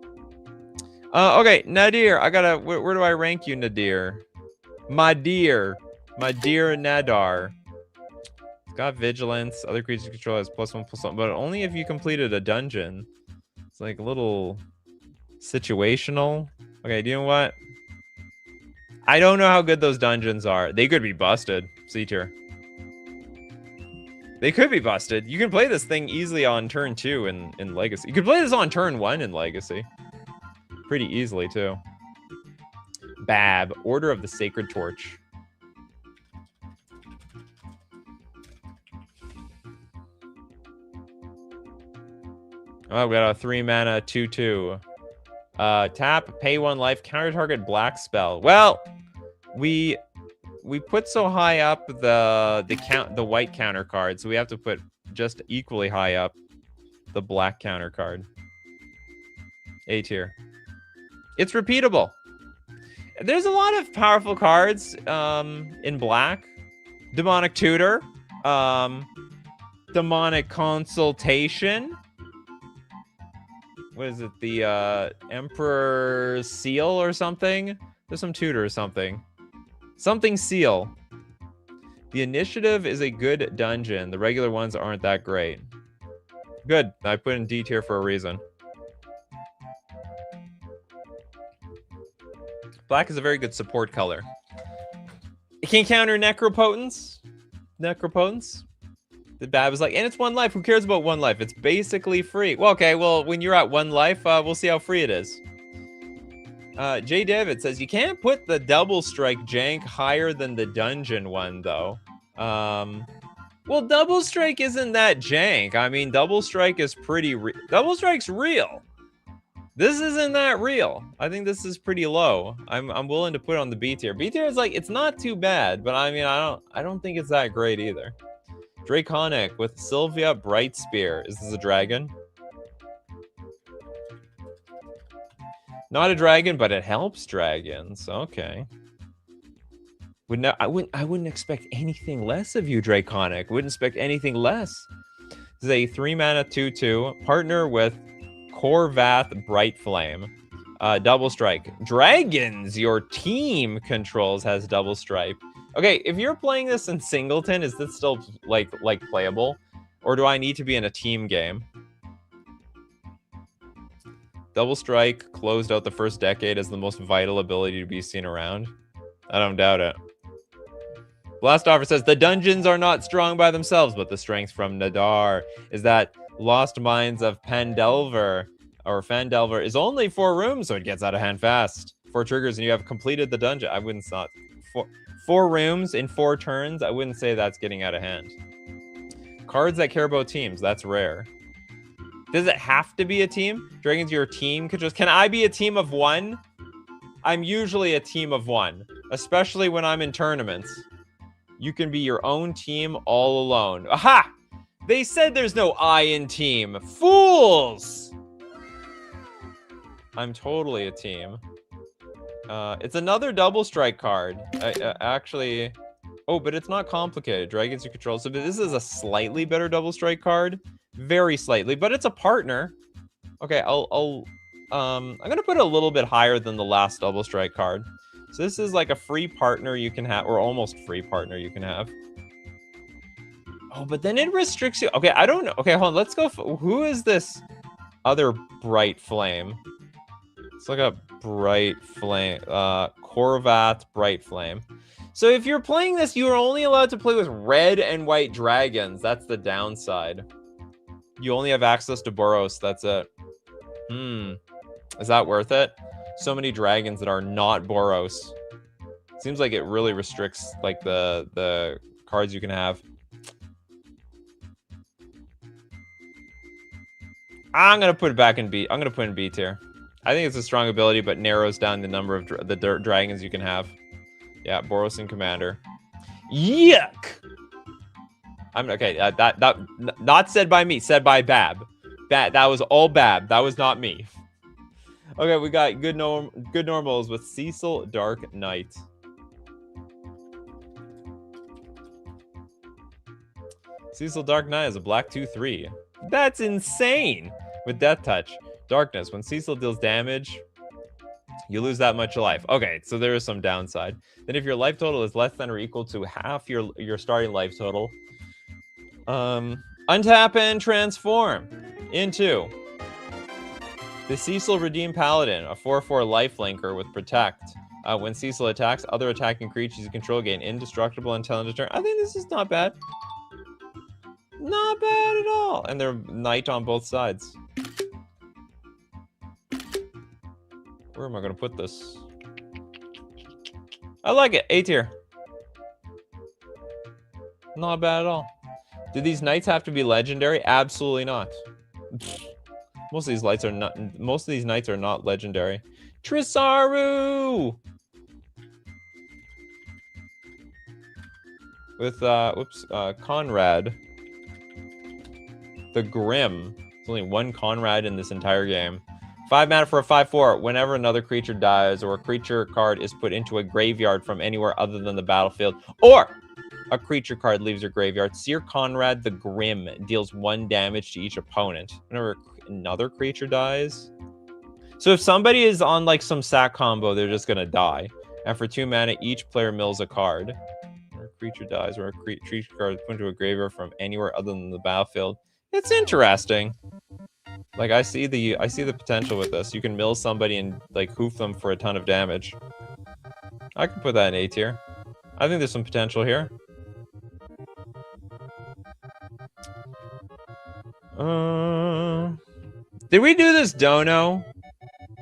Okay, Nadir. Where do I rank you, Nadir? My dear Nadar. It's got vigilance. Other creatures you control has +1/+1, but only if you completed a dungeon. It's like a little situational. Okay, do you know what? I don't know how good those dungeons are. They could be busted. C tier. They could be busted. You can play this thing easily on turn 2 in Legacy. You could play this on turn 1 in Legacy. Pretty easily, too. Bab, Order of the Sacred Torch. Oh, we got a 3-mana 2/2. Tap, pay 1 life, counter target black spell. Well, we put so high up the white counter card, so we have to put just equally high up the black counter card. A tier. It's repeatable. There's a lot of powerful cards in black. Demonic Tutor, Demonic Consultation. What is it? The Emperor's Seal or something? There's some tutor or something. Something Seal. The Initiative is a good dungeon. The regular ones aren't that great. Good. I put in D tier for a reason. Black is a very good support color. It can counter Necropotence. The Bab is like, and it's 1 life. Who cares about 1 life? It's basically free. Well, okay. Well, when you're at 1 life, we'll see how free it is. J. David says, you can't put the double strike jank higher than the dungeon one, though. Well, double strike isn't that jank. I mean, double strike is pretty double strike's real. This isn't that real. I think this is pretty low. I'm willing to put it on the B tier. B tier is like, it's not too bad, but I mean, I don't think it's that great either. Draconic with Sylvia Brightspear. Is this a dragon? Not a dragon, but it helps dragons. Okay. I wouldn't expect anything less of you, Draconic. Wouldn't expect anything less. This is a 3-mana 2/2. Partner with Korvath Brightflame. Double strike. Dragons, your team controls, has double stripe. Okay, if you're playing this in singleton, is this still like playable? Or do I need to be in a team game? Double strike closed out the first decade as the most vital ability to be seen around. I don't doubt it. Blast Offer says, the dungeons are not strong by themselves, but the strength from Nadar is that Lost Mines of Pandelver, or Fandelver, is only 4 rooms, so it gets out of hand fast. 4 triggers and you have completed the dungeon. I wouldn't say 4 rooms in 4 turns. I wouldn't say that's getting out of hand. Cards that care about teams, that's rare. Does it have to be a team? Dragons, your team controls. Can I be a team of 1? I'm usually a team of 1, especially when I'm in tournaments. You can be your own team all alone. Aha! They said there's no I in team. Fools! I'm totally a team. It's another double strike card. Actually... Oh, but it's not complicated. Dragons you control. So this is a slightly better double strike card. Very slightly, but it's a partner. Okay, I'm gonna put it a little bit higher than the last double strike card. So this is like a free partner you can have, or almost free partner you can have. Oh, but then it restricts you. Okay, I don't know. Okay, hold on. Let's go. Who is this other bright flame? It's like a bright flame. Korvat bright flame. So if you're playing this, you are only allowed to play with red and white dragons. That's the downside. You only have access to Boros. That's it. Is that worth it? So many dragons that are not Boros. Seems like it really restricts like the cards you can have. I'm gonna put it back in B. I'm gonna put in B tier. I think it's a strong ability, but narrows down the number of the dragons you can have. Yeah, Boros and Commander. Yuck! I'm okay. That not said by me. Said by Bab. That was all Bab. That was not me. Okay, we got good normals with Cecil Dark Knight. Cecil Dark Knight is a black 2/3. That's insane. With Death Touch, Darkness. When Cecil deals damage, you lose that much life. Okay, so there is some downside. Then if your life total is less than or equal to half your starting life total, untap and transform into the Cecil Redeemed Paladin, a 4/4 lifelinker with Protect. When Cecil attacks, other attacking creatures you control gain indestructible until end of turn. I think this is not bad. Not bad at all. And they're knight on both sides. Where am I going to put this? I like it. A tier. Not bad at all. Do these knights have to be legendary? Absolutely not. Most of these knights are not. Most of these knights are not legendary. Trisaru with Conrad the Grim. There's only 1 Conrad in this entire game. 5 mana for a 5/4. Whenever another creature dies or a creature card is put into a graveyard from anywhere other than the battlefield, or a creature card leaves your graveyard, Seer Conrad the Grim deals 1 damage to each opponent. Whenever another creature dies. So if somebody is on like some sack combo, they're just gonna die. And for 2 mana, each player mills a card. When a creature dies or a creature card is put into a graveyard from anywhere other than the battlefield. It's interesting. Like I see the potential with this. You can mill somebody and like hoof them for a ton of damage. I can put that in A tier. I think there's some potential here. Did we do this dono?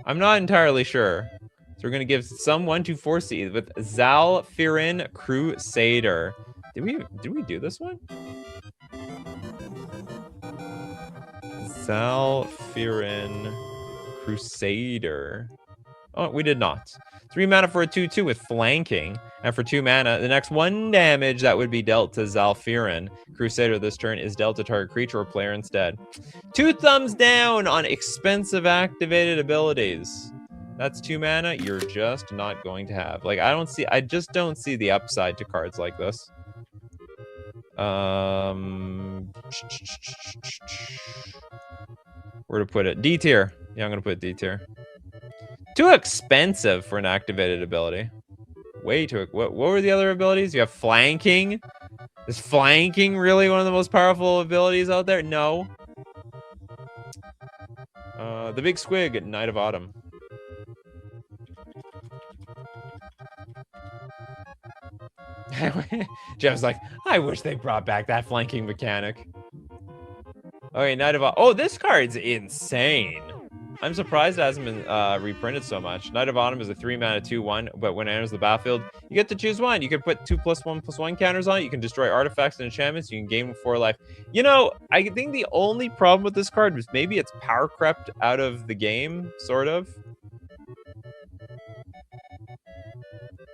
I'm not entirely sure. So we're gonna give some 1/4 seed with Zalfirin Crusader. Did we do this one? Zalfirin Crusader. Oh, we did not. 3 mana for a 2/2 with flanking. And for 2 mana, the next 1 damage that would be dealt to Zalfirin Crusader this turn is dealt to target creature or player instead. 2 thumbs down on expensive activated abilities. That's 2 mana you're just not going to have. Like, I just don't see the upside to cards like this. Where to put it? D tier. Yeah, I'm gonna put D tier. Too expensive for an activated ability. Way too. What were the other abilities? You have flanking. Is flanking really one of the most powerful abilities out there? No. The big squig at Night of Autumn. Jeff's like, I wish they brought back that flanking mechanic. Okay, Night of Autumn. Oh, this card's insane. I'm surprised it hasn't been reprinted so much. Night of Autumn is a 3-mana 2/1, but when it enters the battlefield, you get to choose one. You can put 2+1/+1 counters on it. You can destroy artifacts and enchantments. You can gain 4 life. You know, I think the only problem with this card was maybe it's power crept out of the game, sort of.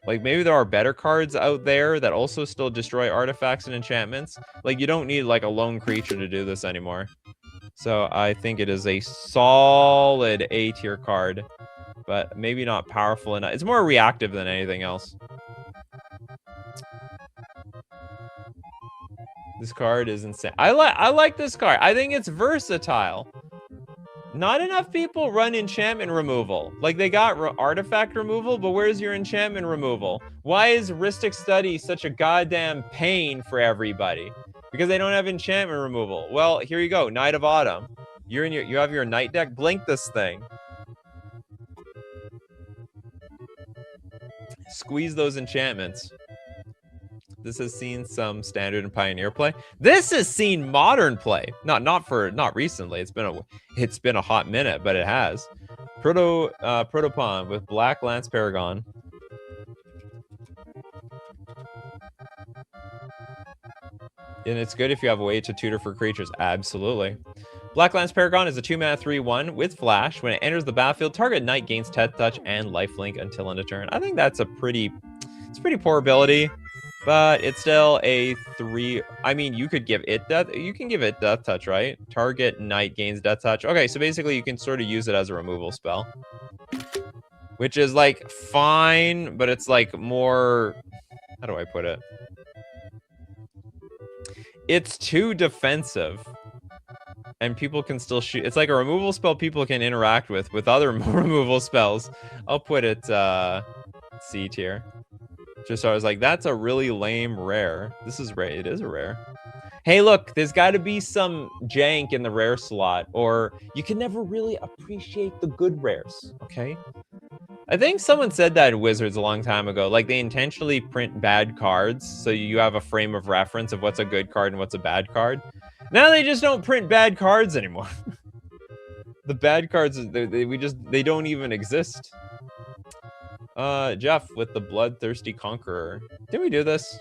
Like, maybe there are better cards out there that also still destroy artifacts and enchantments. Like, you don't need, like, a lone creature to do this anymore. So I think it is a solid A-tier card, but maybe not powerful enough. It's more reactive than anything else. This card is insane. I like this card. I think it's versatile. Not enough people run enchantment removal. Like, they got artifact removal, but where's your enchantment removal? Why is Rhystic Study such a goddamn pain for everybody? Because they don't have enchantment removal. Well, here you go, Night of Autumn. You have your night deck. Blink this thing. Squeeze those enchantments. This has seen some standard and pioneer play. This has seen modern play. Not recently. It's been a hot minute, but it has. Protopon with Black Lance Paragon. And it's good if you have a way to tutor for creatures. Absolutely. Black Lance Paragon is a 2-mana 3/1 with flash. When it enters the battlefield, target knight gains Tech Touch and lifelink until end of turn. I think that's a pretty poor ability, but it's still a 3. I mean, you could give it death. You can give it Death Touch, right? Target knight gains Death Touch. Okay, so basically you can sort of use it as a removal spell, which is like fine, but it's like more. How do I put it? It's too defensive, and people can still shoot. It's like a removal spell people can interact with other removal spells. I'll put it C tier. Just so I was like, that's a really lame rare. This is rare. It is a rare. Hey, look, there's got to be some jank in the rare slot, or you can never really appreciate the good rares, okay? I think someone said that in Wizards a long time ago. Like, they intentionally print bad cards so you have a frame of reference of what's a good card and what's a bad card. Now they just don't print bad cards anymore. The bad cards, they don't even exist. Jeff with the Bloodthirsty Conqueror. Did we do this?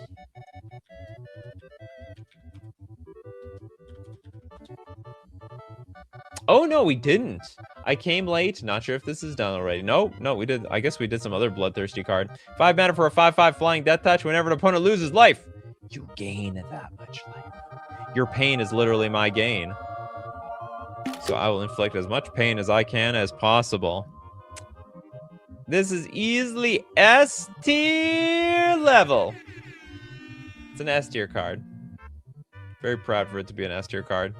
Oh, no, we didn't. I came late. Not sure if this is done already. No, we did. I guess we did some other Bloodthirsty card. 5 mana for a 5/5 flying Death Touch. Whenever an opponent loses life, you gain that much life. Your pain is literally my gain. So I will inflict as much pain as I can as possible. This is easily S tier level. It's an S tier card. Very proud for it to be an S tier card.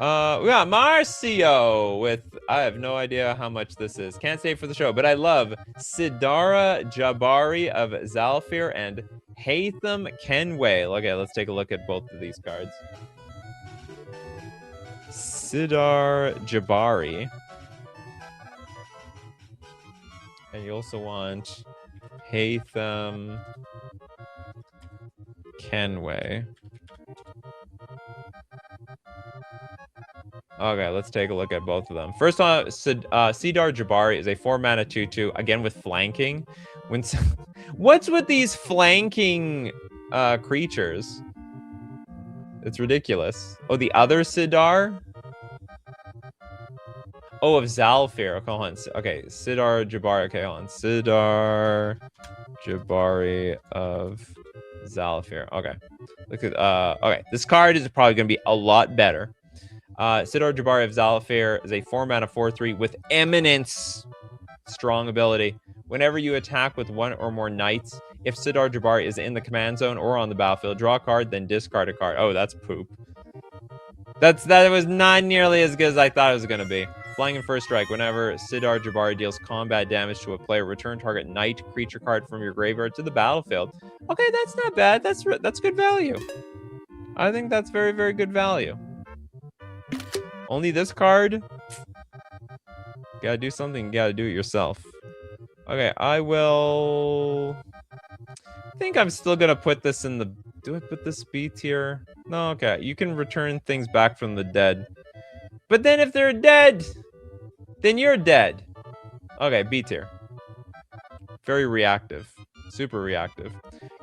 We got Marcio with, I have no idea how much this is. Can't say for the show, but I love Sidara Jabari of Zalfir and Hatham Kenway. Okay, let's take a look at both of these cards. Sidar Jabari. And you also want Hatham Kenway. Okay, let's take a look at both of them. First on, Sidar Jabari is a 4-mana 2/2, again with flanking. What's with these flanking creatures? It's ridiculous. Oh, the other Sidar? Oh, of Zalfir. Okay, hold on. Okay, Sidar Jabari. Okay, hold on. Sidar Jabari of Zalfir. Okay. Look at okay. This card is probably gonna be a lot better. Sidar Jabari of Zalfir is a 4-mana 4/3 with Eminence. Strong ability. Whenever you attack with one or more knights, if Sidar Jabari is in the command zone or on the battlefield, draw a card, then discard a card. Oh, that's poop. That was not nearly as good as I thought it was gonna be. Flying in first strike. Whenever Sidar Jabari deals combat damage to a player, return target knight creature card from your graveyard to the battlefield. Okay, that's not bad. That's good value. I think that's very, very good value. Only this card. Gotta do something. You gotta do it yourself. Okay, I will. I think I'm still gonna put this in the. Do I put this B tier? No. Okay, you can return things back from the dead. But then if they're dead, then you're dead. Okay, B tier. Very reactive. Super reactive.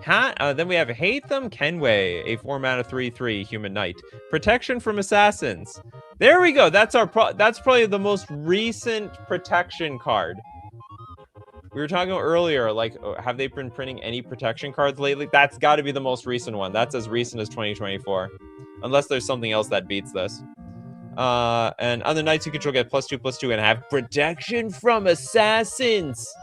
Then we have Hatham Kenway, a 4-mana 3/3 human knight. Protection from assassins. There we go. That's probably the most recent protection card. We were talking earlier, like, have they been printing any protection cards lately? That's got to be the most recent one. That's as recent as 2024. Unless there's something else that beats this. And other knights you control get +2/+2 and have protection from assassins.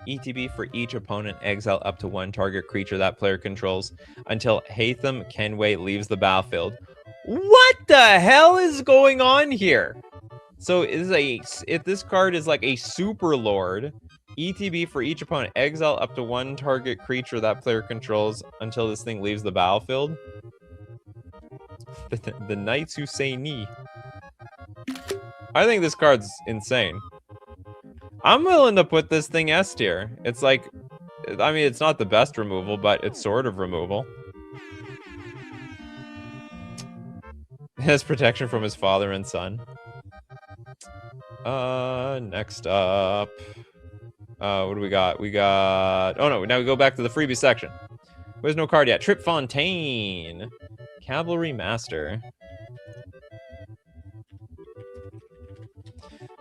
ETB for each opponent, exile up to 1 target creature that player controls until Hatham Kenway leaves the battlefield. What the hell is going on here? So if this card is like a super lord, ETB for each opponent, exile up to 1 target creature that player controls until this thing leaves the battlefield. The Knights who say knee. I think this card's insane. I'm willing to put this thing S tier. It's like, I mean, it's not the best removal, but it's sort of removal. It has protection from his father and son. Next up. What do we got? We got... Oh, no, now we go back to the freebie section. There's no card yet. Trip Fontaine. Cavalry Master.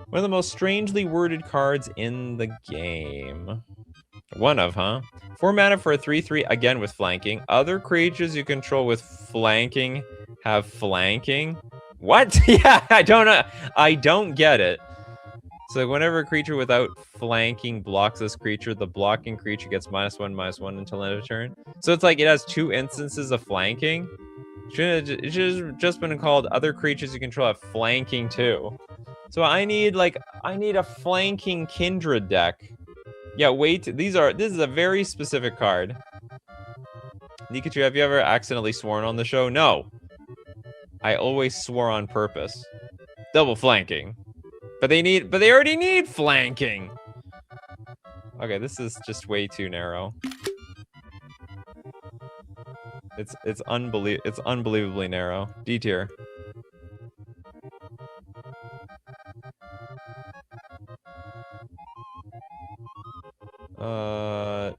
One of the most strangely worded cards in the game. One of, huh? 4 mana for a 3/3, again with flanking. Other creatures you control with flanking have flanking. What? Yeah, I don't know. I don't get it. So whenever a creature without flanking blocks this creature, the blocking creature gets -1/-1 until end of turn. So it's like it has 2 instances of flanking. It should have just been called other creatures you control have flanking too. So I need a flanking Kindred deck. Yeah, wait. This is a very specific card. Nikachu, have you ever accidentally sworn on the show? No. I always swore on purpose. Double flanking. But they already need flanking. Okay, this is just way too narrow. It's unbelievably narrow. D tier.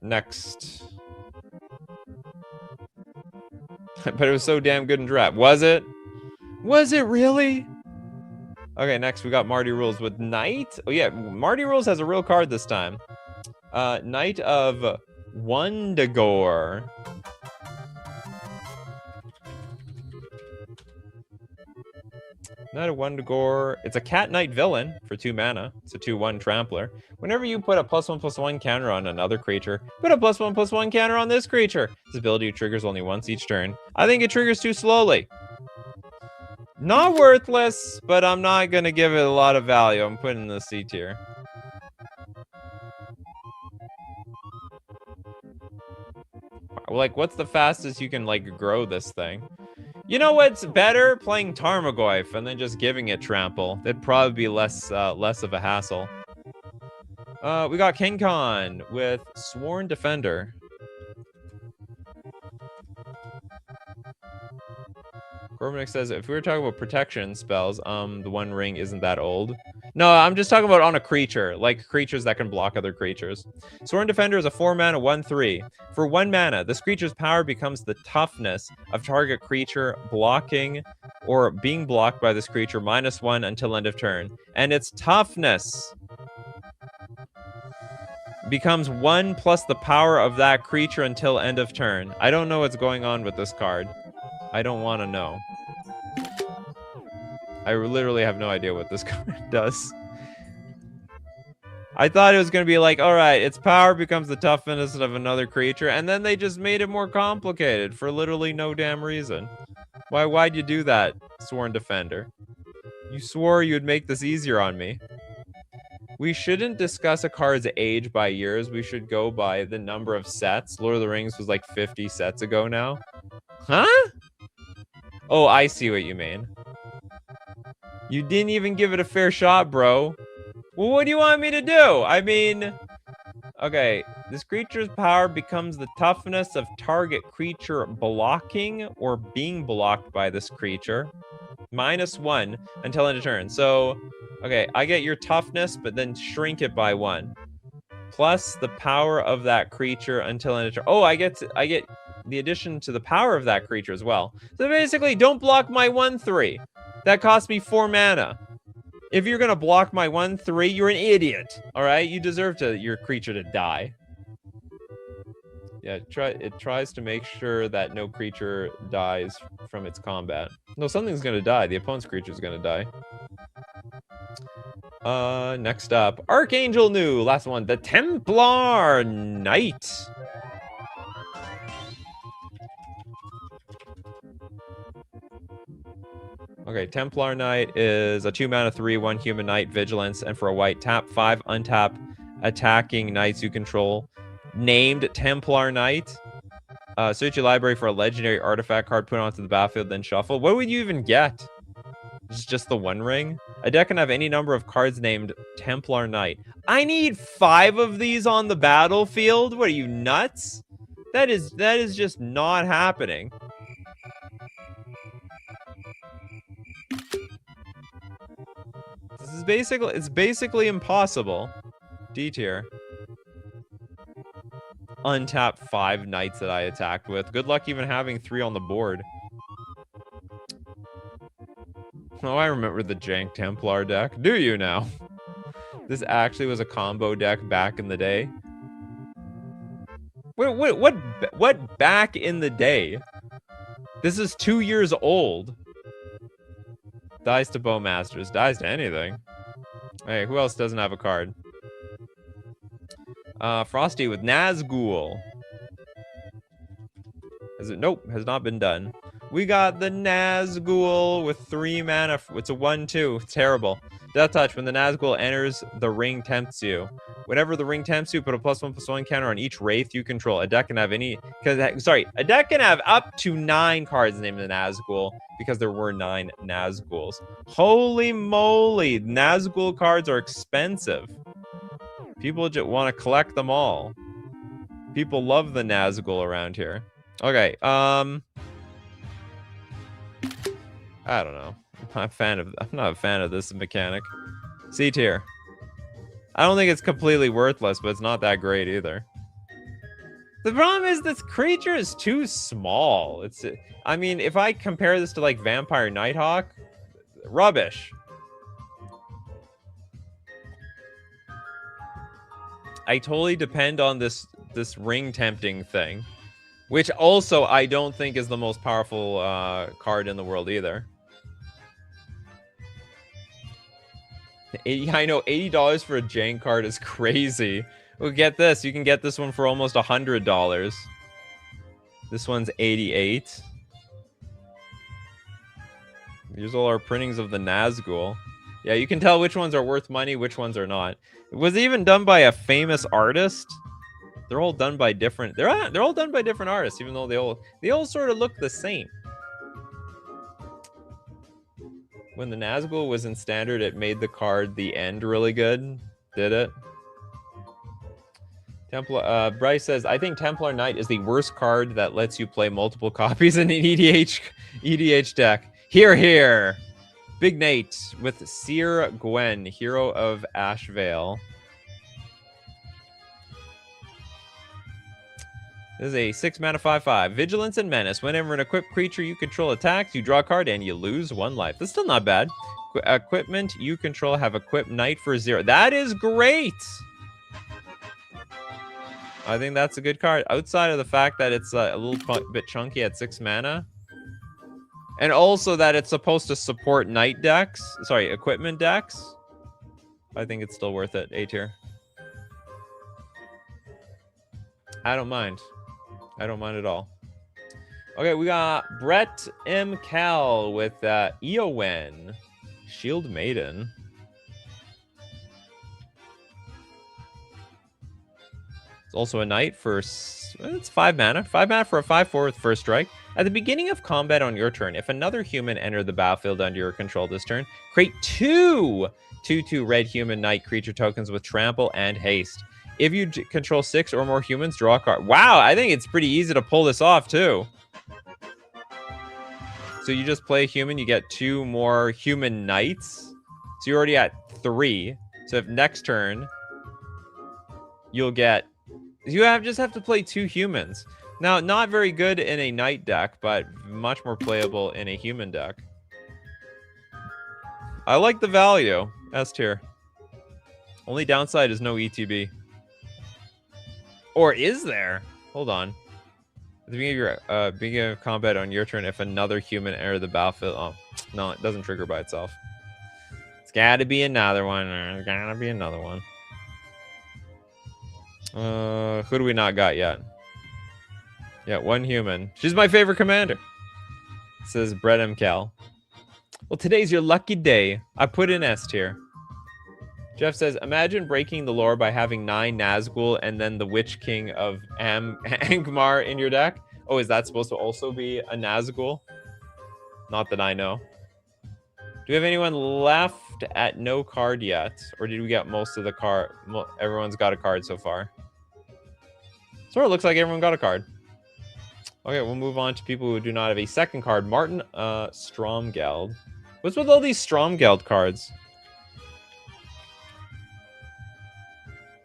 Next. But it was so damn good in draft. Was it? Was it really? Okay, next we got Marty Rules with Knight. Oh yeah, Marty Rules has a real card this time. Knight of Wundagore. Knight of Wundagore. It's a Cat Knight villain for 2 mana. It's a 2/1 trampler. Whenever you put a +1/+1 counter on another creature, put a +1/+1 counter on this creature. This ability triggers only once each turn. I think it triggers too slowly. Not worthless, but I'm not gonna give it a lot of value. I'm putting it in the C tier. Like, what's the fastest you can like grow this thing? You know what's better? Playing Tarmogoyf and then just giving it trample. That'd probably be less of a hassle. We got King Khan with Sworn Defender. Gormanick says, if we were talking about protection spells, the One Ring isn't that old. No, I'm just talking about on a creature, like creatures that can block other creatures. Sworn Defender is a 4-mana 1/3. For 1 mana, this creature's power becomes the toughness of target creature blocking or being blocked by this creature -1 until end of turn. And its toughness becomes 1 plus the power of that creature until end of turn. I don't know what's going on with this card. I don't want to know. I literally have no idea what this card does. I thought it was going to be like, all right, its power becomes the toughness of another creature, and then they just made it more complicated for literally no damn reason. Why'd you do that, Sworn Defender? You swore you'd make this easier on me. We shouldn't discuss a card's age by years. We should go by the number of sets. Lord of the Rings was like 50 sets ago now. Huh? Oh, I see what you mean. You didn't even give it a fair shot, bro. Well, what do you want me to do? I mean... Okay, this creature's power becomes the toughness of target creature blocking or being blocked by this creature. -1 until end of turn. So, okay, I get your toughness, but then shrink it by 1. Plus the power of that creature until end of turn. Oh, I get the addition to the power of that creature as well. So basically, don't block my 1/3. That cost me 4 mana. If you're gonna block my 1/3, you're an idiot. All right, you deserve your creature to die. Yeah, it tries to make sure that no creature dies from its combat. No, something's gonna die. The opponent's creature's gonna die. Next up, Archangel New. Last one, the Templar Knight. Okay, Templar Knight is a 2 mana 3/1 human knight, vigilance, and for a white, tap 5, untap attacking knights you control. Named Templar Knight. Search your library for a legendary artifact card, put it onto the battlefield, then shuffle. What would you even get? Just the One Ring? A deck can have any number of cards named Templar Knight. I need 5 of these on the battlefield? What are you, nuts? That is just not happening. It's basically impossible. D tier. Untap 5 knights that I attacked with. Good luck even having 3 on the board. Oh, I remember the jank Templar deck. Do you now? This actually was a combo deck back in the day. Wait, what back in the day? This is 2 years old. Dies to Bowmasters. Dies to anything. Hey, who else doesn't have a card? Frosty with Nazgul. Nope, has not been done. We got the Nazgul with 3 mana. It's a 1/2. It's terrible. Death Touch. When the Nazgul enters, the ring tempts you. Whenever the ring tempts you, put a +1/+1 counter on each Wraith you control. A deck can have a deck can have up to 9 cards named the Nazgul because there were 9 Nazguls. Holy moly, Nazgul cards are expensive. People just want to collect them all. People love the Nazgul around here. Okay, I don't know. I'm not a fan of this mechanic. C tier. I don't think it's completely worthless, but it's not that great either. The problem is this creature is too small. I mean, if I compare this to like Vampire Nighthawk, rubbish. I totally depend on this ring tempting thing, which also I don't think is the most powerful card in the world either. I know $80 for a jank card is crazy. Well, get this. You can get this one for almost $100. This one's 88. Here's all our printings of the Nazgul. Yeah, you can tell which ones are worth money, which ones are not. It was even done by a famous artist. They're all done by different. They're all done by different artists, even though they all sort of look the same. When the Nazgul was in standard, it made the card the end really good. Did it? Bryce says, I think Templar Knight is the worst card that lets you play multiple copies in an EDH deck. Hear, hear. Big Nate with Seer Gwen, Hero of Ashvale. This is a 6 mana 5/5. Vigilance and Menace. Whenever an equipped creature you control attacks, you draw a card and you lose 1 life. That's still not bad. Equipment you control have equipped Knight for 0. That is great! I think that's a good card. Outside of the fact that it's a little bit chunky at 6 mana. And also that it's supposed to support Knight decks. Sorry, equipment decks. I think it's still worth it. A tier. I don't mind. I don't mind at all. Okay, we got Brett M. Cal with Eowyn. Shield Maiden. It's also a knight for... It's 5 mana. 5 mana for a 5/4 with first strike. At the beginning of combat on your turn, if another human entered the battlefield under your control this turn, create 2 2/2 red human knight creature tokens with trample and haste. If you control 6 or more humans, draw a card. Wow, I think it's pretty easy to pull this off, too. So you just play human, you get 2 more human knights. So you're already at 3. So if next turn, you'll get... just have to play 2 humans. Now, not very good in a knight deck, but much more playable in a human deck. I like the value. S tier. Only downside is no ETB. Or is there? Hold on. At the beginning of combat on your turn, if another human entered the battlefield... Oh, no, it doesn't trigger by itself. It's gotta be another one. There's gotta be another one. Who do we not got yet? Yeah, 1 human. She's my favorite commander. Says Brett M. Cal. Well, today's your lucky day. I put in S tier. Jeff says, imagine breaking the lore by having 9 Nazgul and then the Witch King of Angmar in your deck. Oh, is that supposed to also be a Nazgul? Not that I know. Do we have anyone left at no card yet? Or did we get most of the card? Everyone's got a card so far. Sort of looks like everyone got a card. Okay, we'll move on to people who do not have a second card. Martin Stromgeld. What's with all these Stromgeld cards?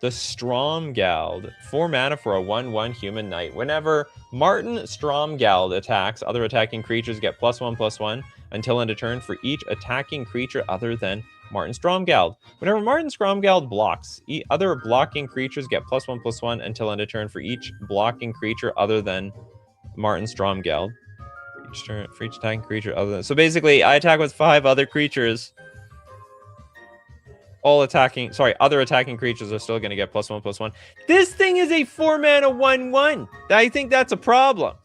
The Stromgeld. 4 mana for a 1/1 human knight. Whenever Martin Stromgeld attacks, other attacking creatures get +1/+1 until end of turn for each attacking creature other than Martin Stromgeld. Whenever Martin Stromgeld blocks, other blocking creatures get +1/+1 until end of turn for each blocking creature other than Martin Stromgeld. Each turn for each attacking creature other than... So basically, I attack with 5 other creatures. All attacking... Sorry, other attacking creatures are still going to get +1/+1. This thing is a 4 mana 1/1. I think that's a problem.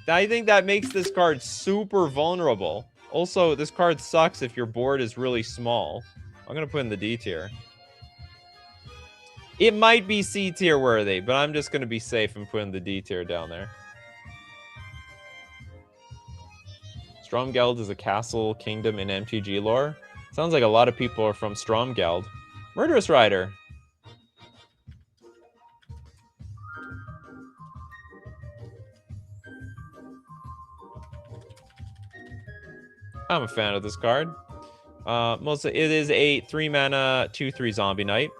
I think that makes this card super vulnerable. Also, this card sucks if your board is really small. I'm going to put in the D tier. It might be C tier worthy, but I'm just going to be safe and put in the D tier down there. Stromgeld is a castle kingdom in MTG lore. Sounds like a lot of people are from Stromgeld. Murderous Rider. I'm a fan of this card. Mostly, it is a 3 mana 2/3 zombie knight.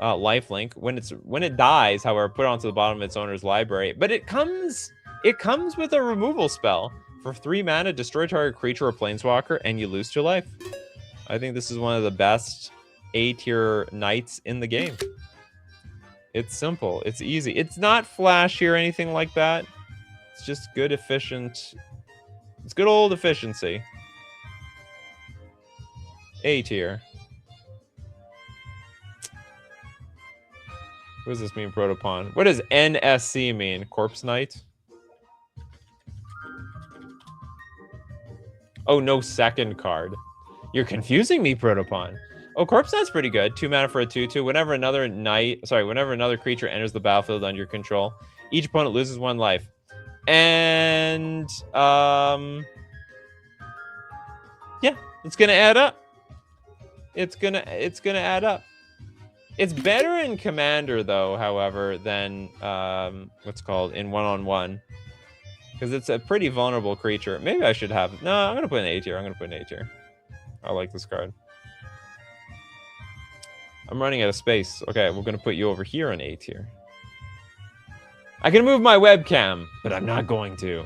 Lifelink. When it dies, however, put it onto the bottom of its owner's library. But it comes with a removal spell. For 3 mana, destroy target creature or planeswalker, and you lose 2 life. I think this is one of the best A-tier knights in the game. It's simple. It's easy. It's not flashy or anything like that. It's just good, efficient. It's good old efficiency. A-tier. What does this mean, Protopon? What does NSC mean? Corpse Knight? Oh, no second card. You're confusing me, Protopon. Oh, Corpse Knight's pretty good. 2 mana for a 2/2. Whenever another creature enters the battlefield under your control, each opponent loses 1 life. And yeah, it's gonna add up. It's gonna add up. It's better in Commander, though, however, than what's called in 1-on-1. Because it's a pretty vulnerable creature. Maybe I should have... No, I'm going to put an A tier. I like this card. I'm running out of space. Okay, we're going to put you over here in A tier. I can move my webcam, but I'm not going to.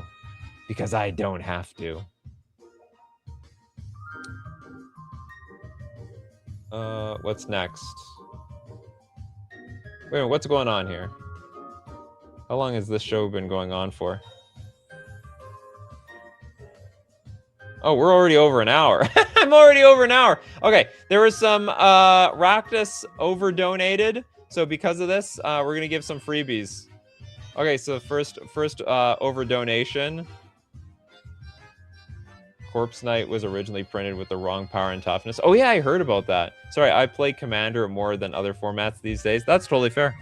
Because I don't have to. What's next? Wait a minute, what's going on here? How long has this show been going on for? Oh, we're already over an hour. I'm already over an hour. Okay, there was some Rakdos over donated. So because of this, we're going to give some freebies. Okay, so first over donation. Corpse Knight was originally printed with the wrong power and toughness. Oh yeah, I heard about that. Sorry, I play Commander more than other formats these days. That's totally fair.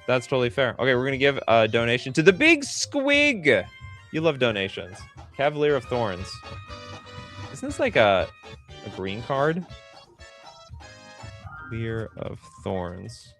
That's totally fair. Okay, we're gonna give a donation to the Big Squig. You love donations. Cavalier of Thorns. Isn't this like a green card? Cavalier of Thorns.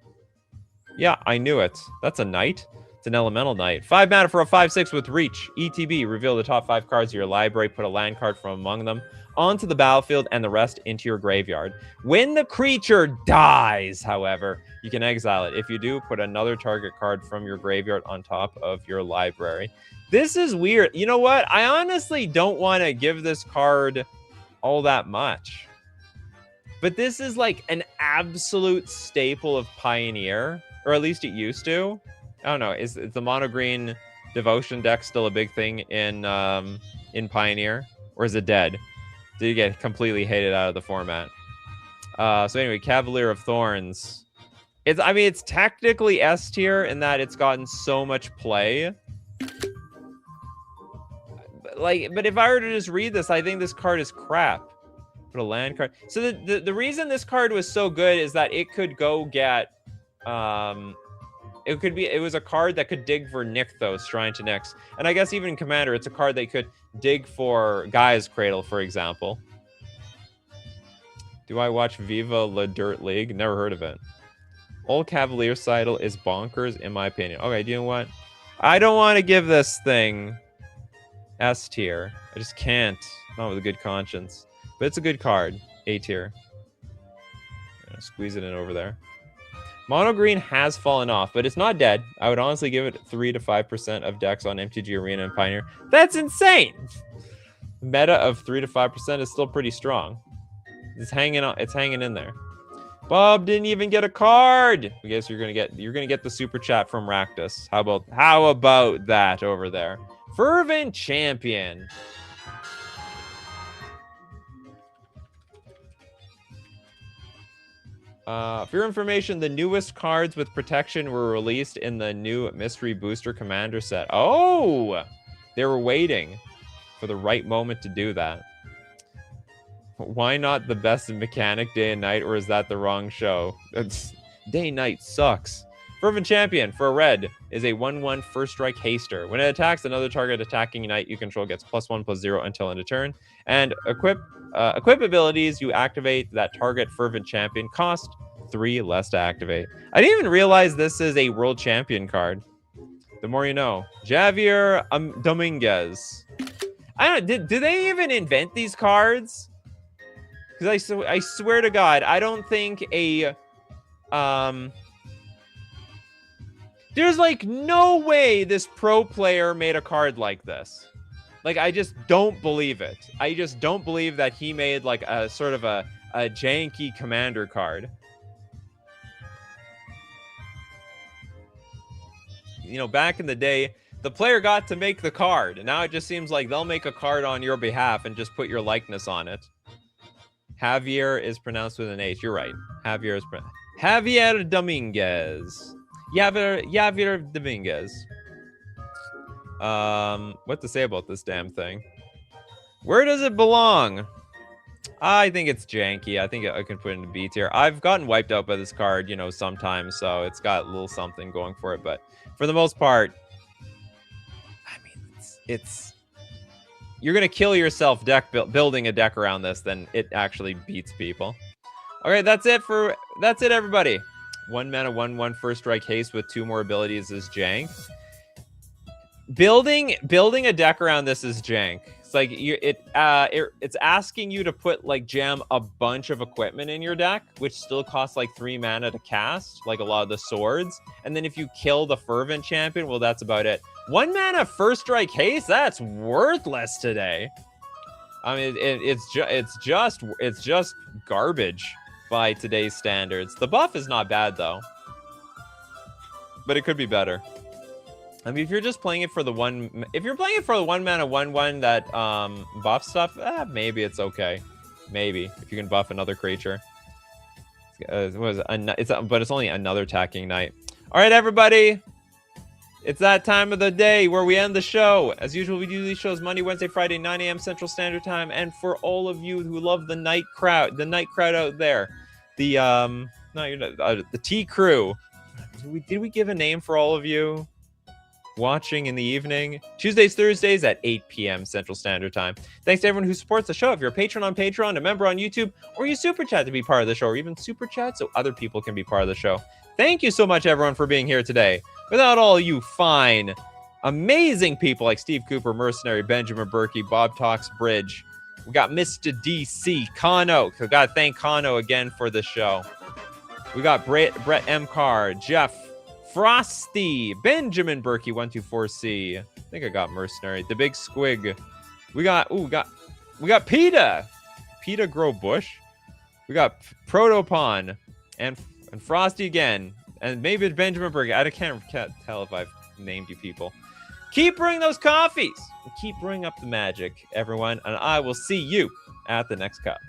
Yeah, I knew it. That's a knight. It's an elemental knight. 5 mana for a 5/6 with reach. ETB. Reveal the top 5 cards of your library. Put a land card from among them onto the battlefield and the rest into your graveyard. When the creature dies, however, you can exile it. If you do, put another target card from your graveyard on top of your library. This is weird. You know what? I honestly don't want to give this card all that much. But this is like an absolute staple of Pioneer, or at least it used to. I don't know. Is the mono green devotion deck still a big thing in Pioneer, or is it dead? Did you get completely hated out of the format? So anyway, Cavalier of Thorns. I mean, it's technically S tier in that it's gotten so much play. But if I were to just read this, I think this card is crap. Put a land card. So the reason this card was so good is that it could go get it was a card that could dig for Nykthos, Shrine to Nyx. And I guess even in Commander, it's a card that could dig for Gaia's Cradle, for example. Do I watch Viva La Dirt League? Never heard of it. Old Cavalier Sidle is bonkers, in my opinion. Okay, do you know what? I don't want to give this thing S tier. I just can't. Not with a good conscience. But it's a good card. A tier. Squeeze it in over there. Mono green has fallen off, but it's not dead. I would honestly give it 3 to 5% of decks on MTG Arena and Pioneer. That's insane! Meta of 3 to 5% is still pretty strong. It's hanging on. It's hanging in there. Bob didn't even get a card. I guess you're gonna get the super chat from Raktus. How about that over there? Fervent Champion. For your information, the newest cards with protection were released in the new Mystery Booster Commander set. Oh! They were waiting for the right moment to do that. Why not the best mechanic day and night, or is that the wrong show? Day and night sucks. Fervent Champion for a red is a 1/1 first strike haster. When it attacks another target attacking knight you control gets +1/+0 until end of turn. And equip abilities, you activate that target Fervent Champion. Cost 3 less to activate. I didn't even realize this is a world champion card. The more you know. Javier Dominguez. I don't know, did they even invent these cards? Because I swear to God, I don't think there's like no way this pro player made a card like this. Like, I just don't believe it. I just don't believe that he made like a sort of a janky commander card. You know, back in the day, the player got to make the card. And now it just seems like they'll make a card on your behalf and just put your likeness on it. Javier is pronounced with an H. You're right. Javier Dominguez. Javier Dominguez. What to say about this damn thing? Where does it belong? I think it's janky. I think I can put it in B tier. I've gotten wiped out by this card, you know, sometimes, so it's got a little something going for it. But for the most part, I mean, it's you're gonna kill yourself building a deck around this, then it actually beats people. Okay, that's it, everybody. 1 mana, 1/1 first strike haste with 2 more abilities is jank. Building a deck around this is jank. It's like it's asking you to put jam a bunch of equipment in your deck, which still costs like 3 mana to cast, like a lot of the swords. And then if you kill the Fervent Champion, well, that's about it. 1 mana first strike haste, that's worthless today. I mean, it's just garbage by today's standards. The buff is not bad though, but it could be better. I mean, if you're just playing it for the if you're playing it for the 1 mana 1/1 that buff stuff, maybe it's okay. Maybe if you can buff another creature. But it's only another attacking knight. All right, everybody. It's that time of the day where we end the show. As usual, we do these shows Monday, Wednesday, Friday, 9 a.m. Central Standard Time. And for all of you who love the night crowd out there, the T crew. Did we give a name for all of you watching in the evening? Tuesdays, Thursdays at 8 p.m. Central Standard Time. Thanks to everyone who supports the show. If you're a patron on Patreon, a member on YouTube, or you super chat to be part of the show, or even super chat so other people can be part of the show. Thank you so much, everyone, for being here today. Without all you fine, amazing people like Steve Cooper, Mercenary, Benjamin Berkey, Bob Talks Bridge. We got Mr. DC, Kano. We got to thank Kano again for the show. We got Brett M. Carr, Jeff, Frosty, Benjamin Berkey, 124C. I think I got Mercenary. The Big Squig. We got PETA Grow Bush. We got Protopon and Frosty again. And maybe it's Benjamin Berkey. I can't tell if I've named you people. Keep bringing those coffees. Keep bringing up the magic, everyone. And I will see you at the next cup.